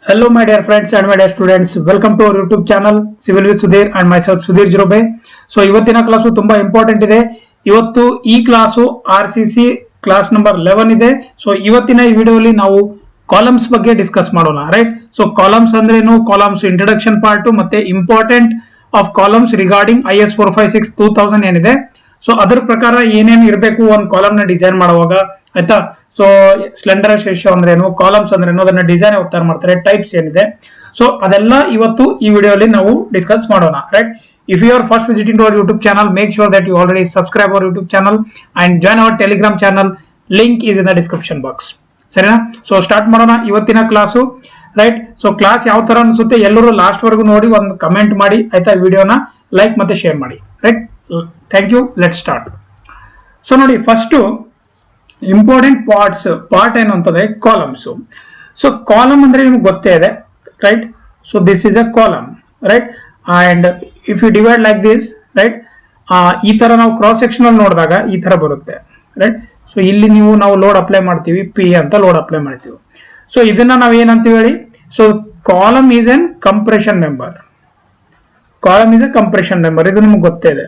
Hello, my dear friends and my dear students. Welcome to our YouTube channel Civil with Sudhir and myself Sudhir Jirobe. So ಇವತ್ತಿನ class ತುಂಬಾ important ಇದೆ. ಇವತ್ತು ಈ class RCC class number 11 ಇದೆ. So ಇವತ್ತಿನ ಈ ವಿಡಿಯೋಲಿ ನಾವು ಕಾಲಮ್ಸ್ ಬಗ್ಗೆ ಡಿಸ್ಕಸ್ ಮಾಡೋಣ, ರೈಟ್? ಸೊ ಕಾಲಮ್ಸ್ ಅಂದ್ರೇನು, ಕಾಲಮ್ಸ್ ಇಂಟ್ರೊಡಕ್ಷನ್ ಪಾರ್ಟ್ ಮತ್ತೆ important of columns regarding IS 456 2000 ಏನಿದೆ. ಸೊ ಅದರ ಪ್ರಕಾರ ಏನೇನು ಇರಬೇಕು ಒಂದು ಕಾಲಮ್ ನ ಡಿಸೈನ್ ಮಾಡುವಾಗ, ಆಯ್ತಾ? ಸೊ ಸ್ಲೆಂಡರ್ ರೇಷಿಯೋ ಅಂದ್ರೇನು, ಕಾಲಮ್ಸ್ ಅಂದ್ರೇನು, ಅದನ್ನ ಡಿಸೈನ್ ಹೋಗ್ತಾರೆ ಮಾಡ್ತಾರೆ, ಟೈಪ್ಸ್ ಏನಿದೆ, ಸೊ ಅದೆಲ್ಲ ಇವತ್ತು ಈ ವಿಡಿಯೋಲಿ ನಾವು ಡಿಸ್ಕಸ್ ಮಾಡೋಣ, right? If you are first visiting to our YouTube channel, make sure that you already subscribe our YouTube channel and join our Telegram channel. Link is in the description box. ಸರಿನಾ? So start ಮಾಡೋಣ ಇವತ್ತಿನ class, right? So class ಯಾವ ತರ ಅನ್ಸುತ್ತೆ ಎಲ್ಲರೂ last ವರ್ಗು ನೋಡಿ ಒಂದು ಕಮೆಂಟ್ ಮಾಡಿ, ಆಯ್ತಾ? ವಿಡಿಯೋನ ಲೈಕ್ ಮತ್ತೆ ಶೇರ್ ಮಾಡಿ, right? Thank you. Let start. So ನೋಡಿ, ಫಸ್ಟ್ ಇಂಪಾರ್ಟೆಂಟ್ ಪಾರ್ಟ್ ಏನು ಅಂತಂದ್ರೆ ಕಾಲಮ್ಸ್. ಸೊ ಕಾಲಮ್ ಅಂದ್ರೆ ನಿಮ್ಗೆ ಗೊತ್ತೇ ಇದೆ, right? So this is a column, right? And if you divide like this, right? ಈ ತರ ನಾವು ಕ್ರಾಸ್ ಸೆಕ್ಷನ್ ಅಲ್ಲಿ ನೋಡಿದಾಗ ಈ ತರ ಬರುತ್ತೆ, ರೈಟ್? ಸೊ ಇಲ್ಲಿ ನಾವು ಲೋಡ್ ಅಪ್ಲೈ ಮಾಡ್ತೀವಿ, ಪಿ ಅಂತ ಲೋಡ್ ಅಪ್ಲೈ ಮಾಡ್ತೀವಿ. ಸೊ ಇದನ್ನ ನಾವ್ ಏನಂತೀವಿ ಹೇಳಿ? So column is an compression member. Column is a compression member, ಇದು ನಿಮ್ಗೆ ಗೊತ್ತೇ ಇದೆ.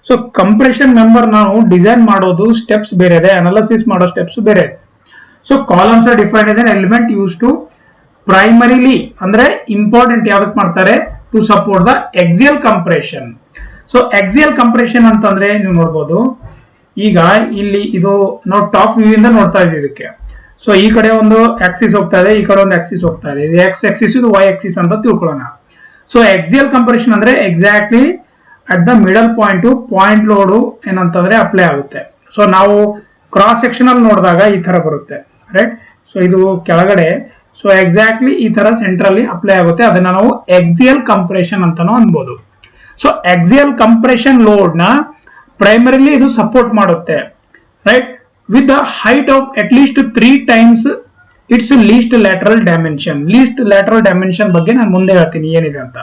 ಸೊ ಕಂಪ್ರೆಷನ್ ಮೆಂಬರ್ ನಾವು ಡಿಸೈನ್ ಮಾಡೋದು ಸ್ಟೆಪ್ಸ್ ಬೇರೆ ಇದೆ, ಅನಾಲಿಸಿಸ್ ಮಾಡೋ ಸ್ಟೆಪ್ಸ್ ಬೇರೆ. So columns are defined as an element use to primarily, ಅಂದ್ರೆ ಇಂಪಾರ್ಟೆಂಟ್ ಯಾವ್ದಕ್ ಮಾಡ್ತಾರೆ? To support the axial compression. So axial compression ಅಂತಂದ್ರೆ ನೀವು ನೋಡ್ಬೋದು, ಈಗ ಇಲ್ಲಿ ಇದು ನಾವು ಟಾಪ್ ವ್ಯೂ ಇಂದ ನೋಡ್ತಾ ಇದ್ದೀವಿ ಇದಕ್ಕೆ. ಸೊ ಈ ಕಡೆ ಒಂದು ಆಕ್ಸಿಸ್ ಹೋಗ್ತಾ ಇದೆ, ಈ ಕಡೆ ಒಂದು ಆಕ್ಸಿಸ್ ಹೋಗ್ತಾ ಇದೆ. ಇದು ಎಕ್ಸ್ ಆಕ್ಸಿಸ್, ಇದು ವೈ ಆಕ್ಸಿಸ್ ಅಂತ ತಿಳ್ಕೊಳ್ಳೋಣ. ಸೊ ಎಕ್ಸಿಯಲ್ ಕಂಪ್ರೆಷನ್ ಅಂದ್ರೆ exactly at the middle point load ಏನಂತಂದ್ರೆ ಅಪ್ಲೈ ಆಗುತ್ತೆ. ಸೊ ನಾವು ಕ್ರಾಸ್ ಸೆಕ್ಷನ್ ಅಲ್ಲಿ ನೋಡಿದಾಗ ಈ ತರ ಬರುತ್ತೆ, ರೈಟ್? ಸೊ ಇದು ಕೆಳಗಡೆ, ಸೊ ಎಕ್ಸಾಕ್ಟ್ಲಿ ಈ ತರ ಸೆಂಟ್ರಲ್ಲಿ ಅಪ್ಲೈ ಆಗುತ್ತೆ. ಅದನ್ನ ನಾವು ಎಕ್ಸಿಯಲ್ ಕಂಪ್ರೆಷನ್ ಅಂತಾನೂ ಅನ್ಬೋದು. ಸೊ ಎಕ್ಸಿಯಲ್ ಕಂಪ್ರೆಷನ್ ಲೋಡ್ ನ ಪ್ರೈಮರಿಲಿ ಇದು ಸಪೋರ್ಟ್ ಮಾಡುತ್ತೆ, right? With the height of at least 3 times its least lateral dimension. Least lateral dimension ಬಗ್ಗೆ ನಾನು ಮುಂದೆ ಹೇಳ್ತೀನಿ ಏನಿದೆ ಅಂತ.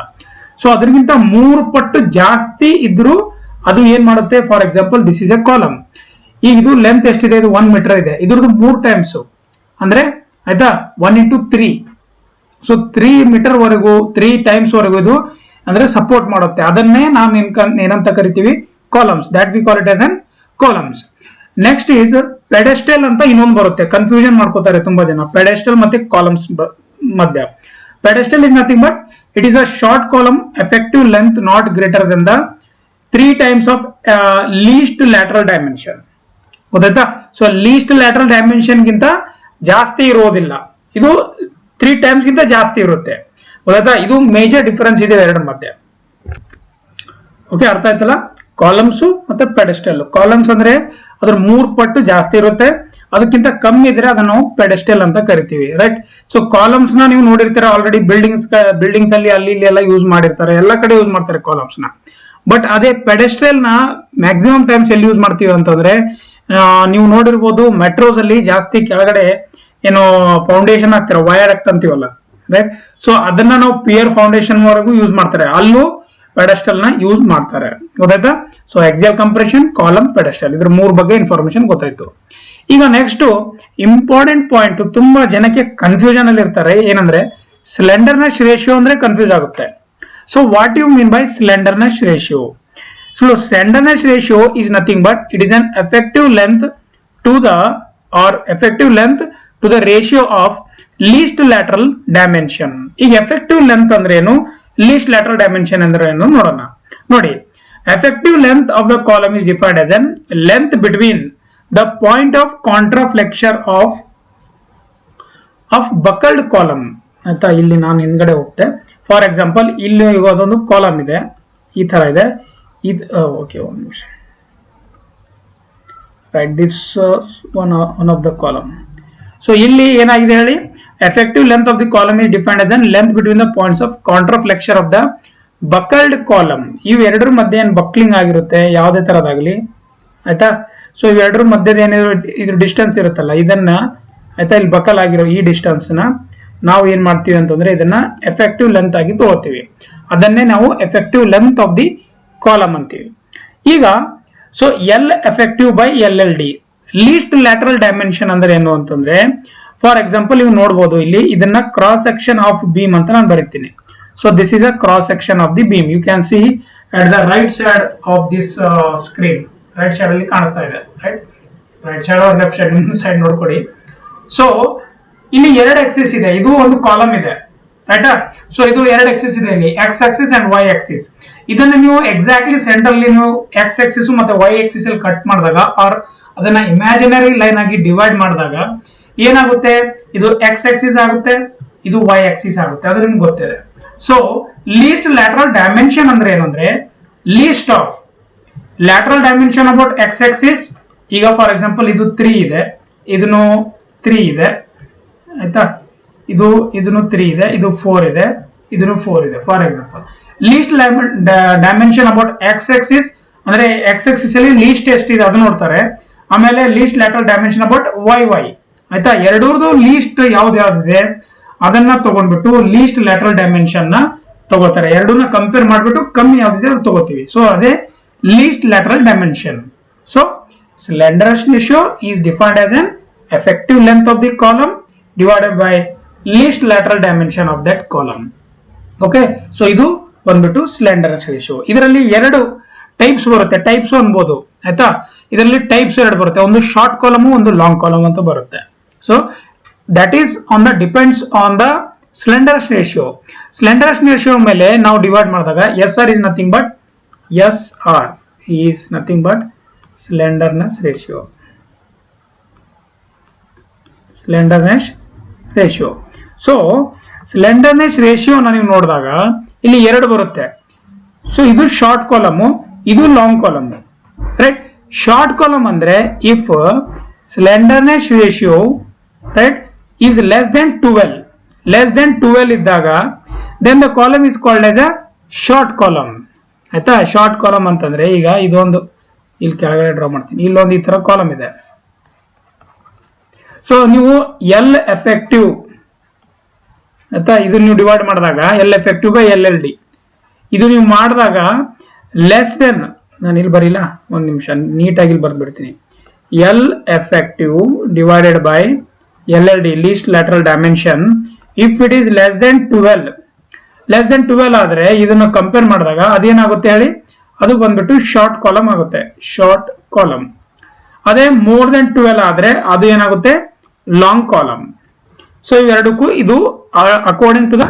ಸೊ ಅದಕ್ಕಿಂತ 3 ಪಟ್ಟು ಜಾಸ್ತಿ ಇದ್ರೂ ಅದು ಏನ್ ಮಾಡುತ್ತೆ? For example, this is A column. ಈಗ ಇದು ಲೆಂತ್ ಎಷ್ಟಿದೆ? ಇದು 1 ಮೀಟರ್ ಇದೆ. ಇದ್ರದ್ದು 3 times ಅಂದ್ರೆ, ಆಯ್ತಾ, 1 into 3. ಸೊ 3 ಮೀಟರ್ ವರೆಗೂ, 3 times ವರೆಗೂ ಇದು ಅಂದ್ರೆ ಸಪೋರ್ಟ್ ಮಾಡುತ್ತೆ. ಅದನ್ನೇ ನಾವು ಏನಂತ ಕರಿತೀವಿ? Columns. That we call it as N columns. Next is ಪೆಡೆಸ್ಟಲ್ ಅಂತ ಇನ್ನೊಂದು ಬರುತ್ತೆ. ಕನ್ಫ್ಯೂಷನ್ ಮಾಡ್ಕೋತಾರೆ ತುಂಬಾ ಜನ ಪೆಡೆಸ್ಟಲ್ ಮತ್ತೆ ಕಾಲಮ್ಸ್ ಮಧ್ಯ. Pedestal is nothing but it is a short column, effective length not greater than the 3 times of least lateral dimension. ಗೊತ್ತಾಯ್ತಾ? So list lateral dimension ಗಿಂತ ಜಾಸ್ತಿ ಇರೋದಿಲ್ಲ, ಇದು 3 times ಗಿಂತ ಜಾಸ್ತಿ ಇರುತ್ತೆ. ಗೊತ್ತಾಯ್ತಾ? ಇದು ಮೇಜರ್ ಡಿಫರೆನ್ಸ್ ಇದೆ ಎರಡರ ಮಧ್ಯೆ. ಓಕೆ, ಅರ್ಥ ಆಯ್ತಲ್ಲ? ಕಾಲಮ್ಸ್ ಮತ್ತೆ ಪೆಡೆಸ್ಟಲ್. ಕಾಲಮ್ಸ್ ಅಂದ್ರೆ ಅದ್ರ 3 ಪಟ್ಟು ಜಾಸ್ತಿ ಇರುತ್ತೆ, ಅದಕ್ಕಿಂತ ಕಮ್ಮಿ ಇದ್ರೆ ಅದನ್ನ ನಾವು ಪೆಡೆಸ್ಟಲ್ ಅಂತ ಕರಿತೀವಿ, ರೈಟ್? ಸೊ ಕಾಲಮ್ಸ್ ನ ನೀವು ನೋಡಿರ್ತೀರ ಆಲ್ರೆಡಿ, ಬಿಲ್ಡಿಂಗ್ಸ್ ಅಲ್ಲಿ ಅಲ್ಲಿ ಇಲ್ಲಿ ಎಲ್ಲ ಯೂಸ್ ಮಾಡಿರ್ತಾರೆ, ಎಲ್ಲ ಕಡೆ ಯೂಸ್ ಮಾಡ್ತಾರೆ ಕಾಲಮ್ಸ್ ನ. ಬಟ್ ಅದೇ ಪೆಡೆಸ್ಟಲ್ ನ ಮ್ಯಾಕ್ಸಿಮಮ್ ಟೈಮ್ಸ್ ಎಲ್ಲಿ ಯೂಸ್ ಮಾಡ್ತೀವಿ ಅಂತಂದ್ರೆ, ನೀವು ನೋಡಿರ್ಬೋದು ಮೆಟ್ರೋಸ್ ಅಲ್ಲಿ ಜಾಸ್ತಿ ಕೆಳಗಡೆ ಏನೋ ಫೌಂಡೇಶನ್ ಹಾಕ್ತಾರೆ, ವೈರ್ ಆಕ್ಟ್ ಅಂತೀವಲ್ಲ, ರೈಟ್? ಸೊ ಅದನ್ನ ನಾವು ಪಿಯರ್ ಫೌಂಡೇಶನ್ ವರೆಗೂ ಯೂಸ್ ಮಾಡ್ತಾರೆ, ಅಲ್ಲೂ ಪೆಡೆಸ್ಟಲ್ ನ ಯೂಸ್ ಮಾಡ್ತಾರೆ. ಗೊತ್ತಾಯ್ತಾ? ಸೊ ಎಕ್ಸಿಯಲ್ ಕಂಪ್ರೆಷನ್, ಕಾಲಮ್, ಪೆಡೆಸ್ಟಲ್, ಇದ್ರ 3 ಬಗ್ಗೆ ಇನ್ಫಾರ್ಮೇಶನ್ ಗೊತ್ತಾಯ್ತು. ಈಗ ನೆಕ್ಸ್ಟ್ ಇಂಪಾರ್ಟೆಂಟ್ ಪಾಯಿಂಟ್, ತುಂಬಾ ಜನಕ್ಕೆ ಕನ್ಫ್ಯೂಷನ್ ಅಲ್ಲಿ ಇರ್ತಾರೆ, ಏನಂದ್ರೆ ಸ್ಲೆಂಡರ್ನೆಸ್ ರೇಷಿಯೋ ಅಂದ್ರೆ ಕನ್ಫ್ಯೂಸ್ ಆಗುತ್ತೆ. So what you mean by slenderness ratio? So slenderness ratio is nothing but it is an effective length to the ratio of least lateral dimension. ಈಗ effective length ಅಂದ್ರೆ ಏನು, list lateral dimension ಅಂದ್ರೆ ಏನು ನೋಡೋಣ. ನೋಡಿ, effective length of the column is defined as an length between the point of contraflexure of buckled column. ಆಯ್ತಾ? ಇಲ್ಲಿ ನಾನು ಹಿಂದ್ಗಡೆ ಹೋಗ್ತೆ. ಫಾರ್ ಎಕ್ಸಾಂಪಲ್, ಇಲ್ಲಿ ಅದೊಂದು ಕಾಲಮ್ ಇದೆ, ಈ ತರ ಇದೆ. ಓಕೆ, ಒಂದು ನಿಮಿಷ, right? This one of the column. So ಇಲ್ಲಿ ಏನಾಗಿದೆ ಹೇಳಿ? Effective length of the column is defined as an length between the points of contraflexure of the buckled column. ಇವೆರಡರ ಮಧ್ಯೆ ಏನ್ ಬಕ್ಲಿಂಗ್ ಆಗಿರುತ್ತೆ, ಯಾವುದೇ ತರದಾಗ್ಲಿ, ಆಯ್ತಾ? ಸೊ ಇವೆರಡರ ಮಧ್ಯದ ಏನಿದ್ರು ಇದ್ರ ಡಿಸ್ಟೆನ್ಸ್ ಇರುತ್ತಲ್ಲ, ಇದನ್ನ, ಆಯ್ತಾ, ಇಲ್ಲಿ ಬಕಲ್ ಆಗಿರೋ ಈ ಡಿಸ್ಟೆನ್ಸ್ ನ ನಾವು ಏನ್ ಮಾಡ್ತೀವಿ ಅಂತಂದ್ರೆ ಇದನ್ನ ಎಫೆಕ್ಟಿವ್ ಲೆಂತ್ ಆಗಿ ತಗೋತೀವಿ. ಅದನ್ನೇ ನಾವು effective length of the column ಅಂತೀವಿ. ಈಗ so L effective by LLD, least lateral dimension ಅಂದ್ರೆ ಏನು ಅಂತಂದ್ರೆ, ಫಾರ್ ಎಕ್ಸಾಂಪಲ್ ನೀವು ನೋಡಬಹುದು ಇಲ್ಲಿ ಇದನ್ನ ಕ್ರಾಸ್ ಸೆಕ್ಷನ್ ಆಫ್ ಬೀಮ್ ಅಂತ ನಾನು ಬರೀತೀನಿ. So this is a cross section of the beam. You can see at the right side of this screen. Right side ಅಲ್ಲಿ ಕಾಣಿಸ್ತಾ ಇದೆ. Right side or left side side ನೋಡ್ಕೊಡಿ. So ಇಲ್ಲಿ ಎರಡು axis ಇದೆ, ಇದು ಒಂದು ಕಾಲಮ್ ಇದೆ, ರೈಟಾ? ಸೊ ಇದು ಎರಡು ಎಕ್ಸಿಸ್ ಇದೆ ಇಲ್ಲಿ, X axis and Y axis. ಇದನ್ನ ನೀವು ಎಕ್ಸಾಕ್ಟ್ಲಿ ಸೆಂಟರ್ ನೀವು ಎಕ್ಸ್ ಆಕ್ಸಿಸ್ ಮತ್ತೆ ವೈ ಆಕ್ಸಿಸ್ ಅಲ್ಲಿ ಕಟ್ ಮಾಡಿದಾಗ ಆರ್ ಅದನ್ನ ಇಮ್ಯಾಜಿನರಿ ಲೈನ್ ಆಗಿ ಡಿವೈಡ್ ಮಾಡಿದಾಗ ಏನಾಗುತ್ತೆ, ಇದು ಎಕ್ಸ್ ಆಕ್ಸಿಸ್ ಆಗುತ್ತೆ, ಇದು ವೈ ಆಕ್ಸಿಸ್ ಆಗುತ್ತೆ. ಅದು ನಿಮ್ಗೆ ಗೊತ್ತಿದೆ. ಸೊ ಲೀಸ್ಟ್ ಲ್ಯಾಟರಲ್ ಡೈಮೆನ್ಷನ್ ಅಂದ್ರೆ ಏನಂದ್ರೆ least of lateral dimension about X axis. ಈಗ ಫಾರ್ ಎಕ್ಸಾಂಪಲ್ ಇದು 3 ಇದೆ, ಇದನ್ನು 3 ಇದೆ, ಆಯ್ತಾ? ಇದನ್ನು 3 ಇದೆ, ಇದು 4 ಇದೆ, ಇದನ್ನು 4 ಇದೆ. For example least dimension about X axis ಅಂದ್ರೆ ಎಕ್ಸ್ ಆಕ್ಸಿಸ್ ಅಲ್ಲಿ ಲೀಸ್ಟ್ ಎಷ್ಟಿದೆ ಅದು ನೋಡ್ತಾರೆ. ಆಮೇಲೆ least lateral dimension about Y, ಆಯ್ತಾ? ಎರಡೂರ್ದು ಲೀಸ್ಟ್ ಯಾವ್ದಿದೆ ಅದನ್ನ ತಗೊಂಡ್ಬಿಟ್ಟು ಲೀಸ್ಟ್ ಲ್ಯಾಟರಲ್ ಡೈಮೆನ್ಷನ್ ನ ತಗೋತಾರೆ. ಎರಡನ್ನ ಕಂಪೇರ್ ಮಾಡ್ಬಿಟ್ಟು ಕಮ್ಮಿ ಯಾವ್ದಿದೆ ಅದು ತಗೋತೀವಿ. ಸೊ ಅದೇ least lateral dimension. So slenderness ratio is defined as an effective length of the column divided by least lateral dimension of that column. Okay, so ಇದು ಬಂದ್ಬಿಟ್ಟು ಸ್ಲೆಂಡರ್ನೆಸ್ ರೇಷಿಯೋ. ಇದರಲ್ಲಿ ಎರಡು ಟೈಪ್ಸ್ ಬರುತ್ತೆ, ಟೈಪ್ಸ್ ಅನ್ಬೋದು, ಆಯ್ತಾ? ಇದರಲ್ಲಿ ಟೈಪ್ಸ್ ಎರಡು ಬರುತ್ತೆ, ಒಂದು ಶಾರ್ಟ್ ಕಾಲಮ್ ಒಂದು ಲಾಂಗ್ ಕಾಲಮ್ ಅಂತ ಬರುತ್ತೆ. So that is on the depends on the slenderness ratio. Slenderness ratio ಮೇಲೆ ನಾವು ಡಿವೈಡ್ ಮಾಡಿದಾಗ S R is nothing but slenderness ratio. So slenderness ratio ನೀವು ನೋಡಿದಾಗ ಇಲ್ಲಿ ಎರಡು ಬರುತ್ತೆ. ಸೊ ಇದು ಶಾರ್ಟ್ ಕಾಲಮ್, ಇದು long column, right? Short column ಅಂದ್ರೆ if slenderness ratio right is less than 12 ಇದ್ದಾಗ then the column is called as a short column, ಆಯ್ತಾ? ಶಾರ್ಟ್ ಕಾಲಮ್ ಅಂತಂದ್ರೆ ಈಗ ಇದೊಂದು ಇಲ್ಲಿ ಕೆಳಗಡೆ ಡ್ರಾ ಮಾಡ್ತೀನಿ, ಇಲ್ಲೊಂದು ಈ ತರ ಕಾಲಮ್ ಇದೆ. ಸೊ ನೀವು ಎಲ್ ಎಫೆಕ್ಟಿವ್ ಆಯ್ತಾ, ಇದು ನೀವು ಡಿವೈಡ್ ಮಾಡಿದಾಗ L effective by L L D ಇದು ನೀವು ಮಾಡಿದಾಗ ಲೆಸ್ ದೆನ್, ನಾನು ಇಲ್ಲಿ ಬರೀಲ್ಲ, ಒಂದು ನಿಮಿಷ ನೀಟಾಗಿ ಇಲ್ಲಿ ಬರ್ದ್ಬಿಡ್ತೀನಿ. L effective divided by L L D least lateral dimension if it is less than 12 ಆದ್ರೆ ಇದನ್ನು ಕಂಪೇರ್ ಮಾಡಿದಾಗ ಅದೇನಾಗುತ್ತೆ ಹೇಳಿ, ಅದು ಬಂದ್ಬಿಟ್ಟು ಶಾರ್ಟ್ ಕಾಲಮ್ ಆಗುತ್ತೆ, ಶಾರ್ಟ್ ಕಾಲಮ್. ಅದೇ ಮೋರ್ ದೆನ್ 12 ಆದ್ರೆ ಅದು ಏನಾಗುತ್ತೆ, ಲಾಂಗ್ ಕಾಲಮ್. ಸೊ ಇವೆರಡಕ್ಕೂ ಇದು ಅಕಾರ್ಡಿಂಗ್ ಟು ದ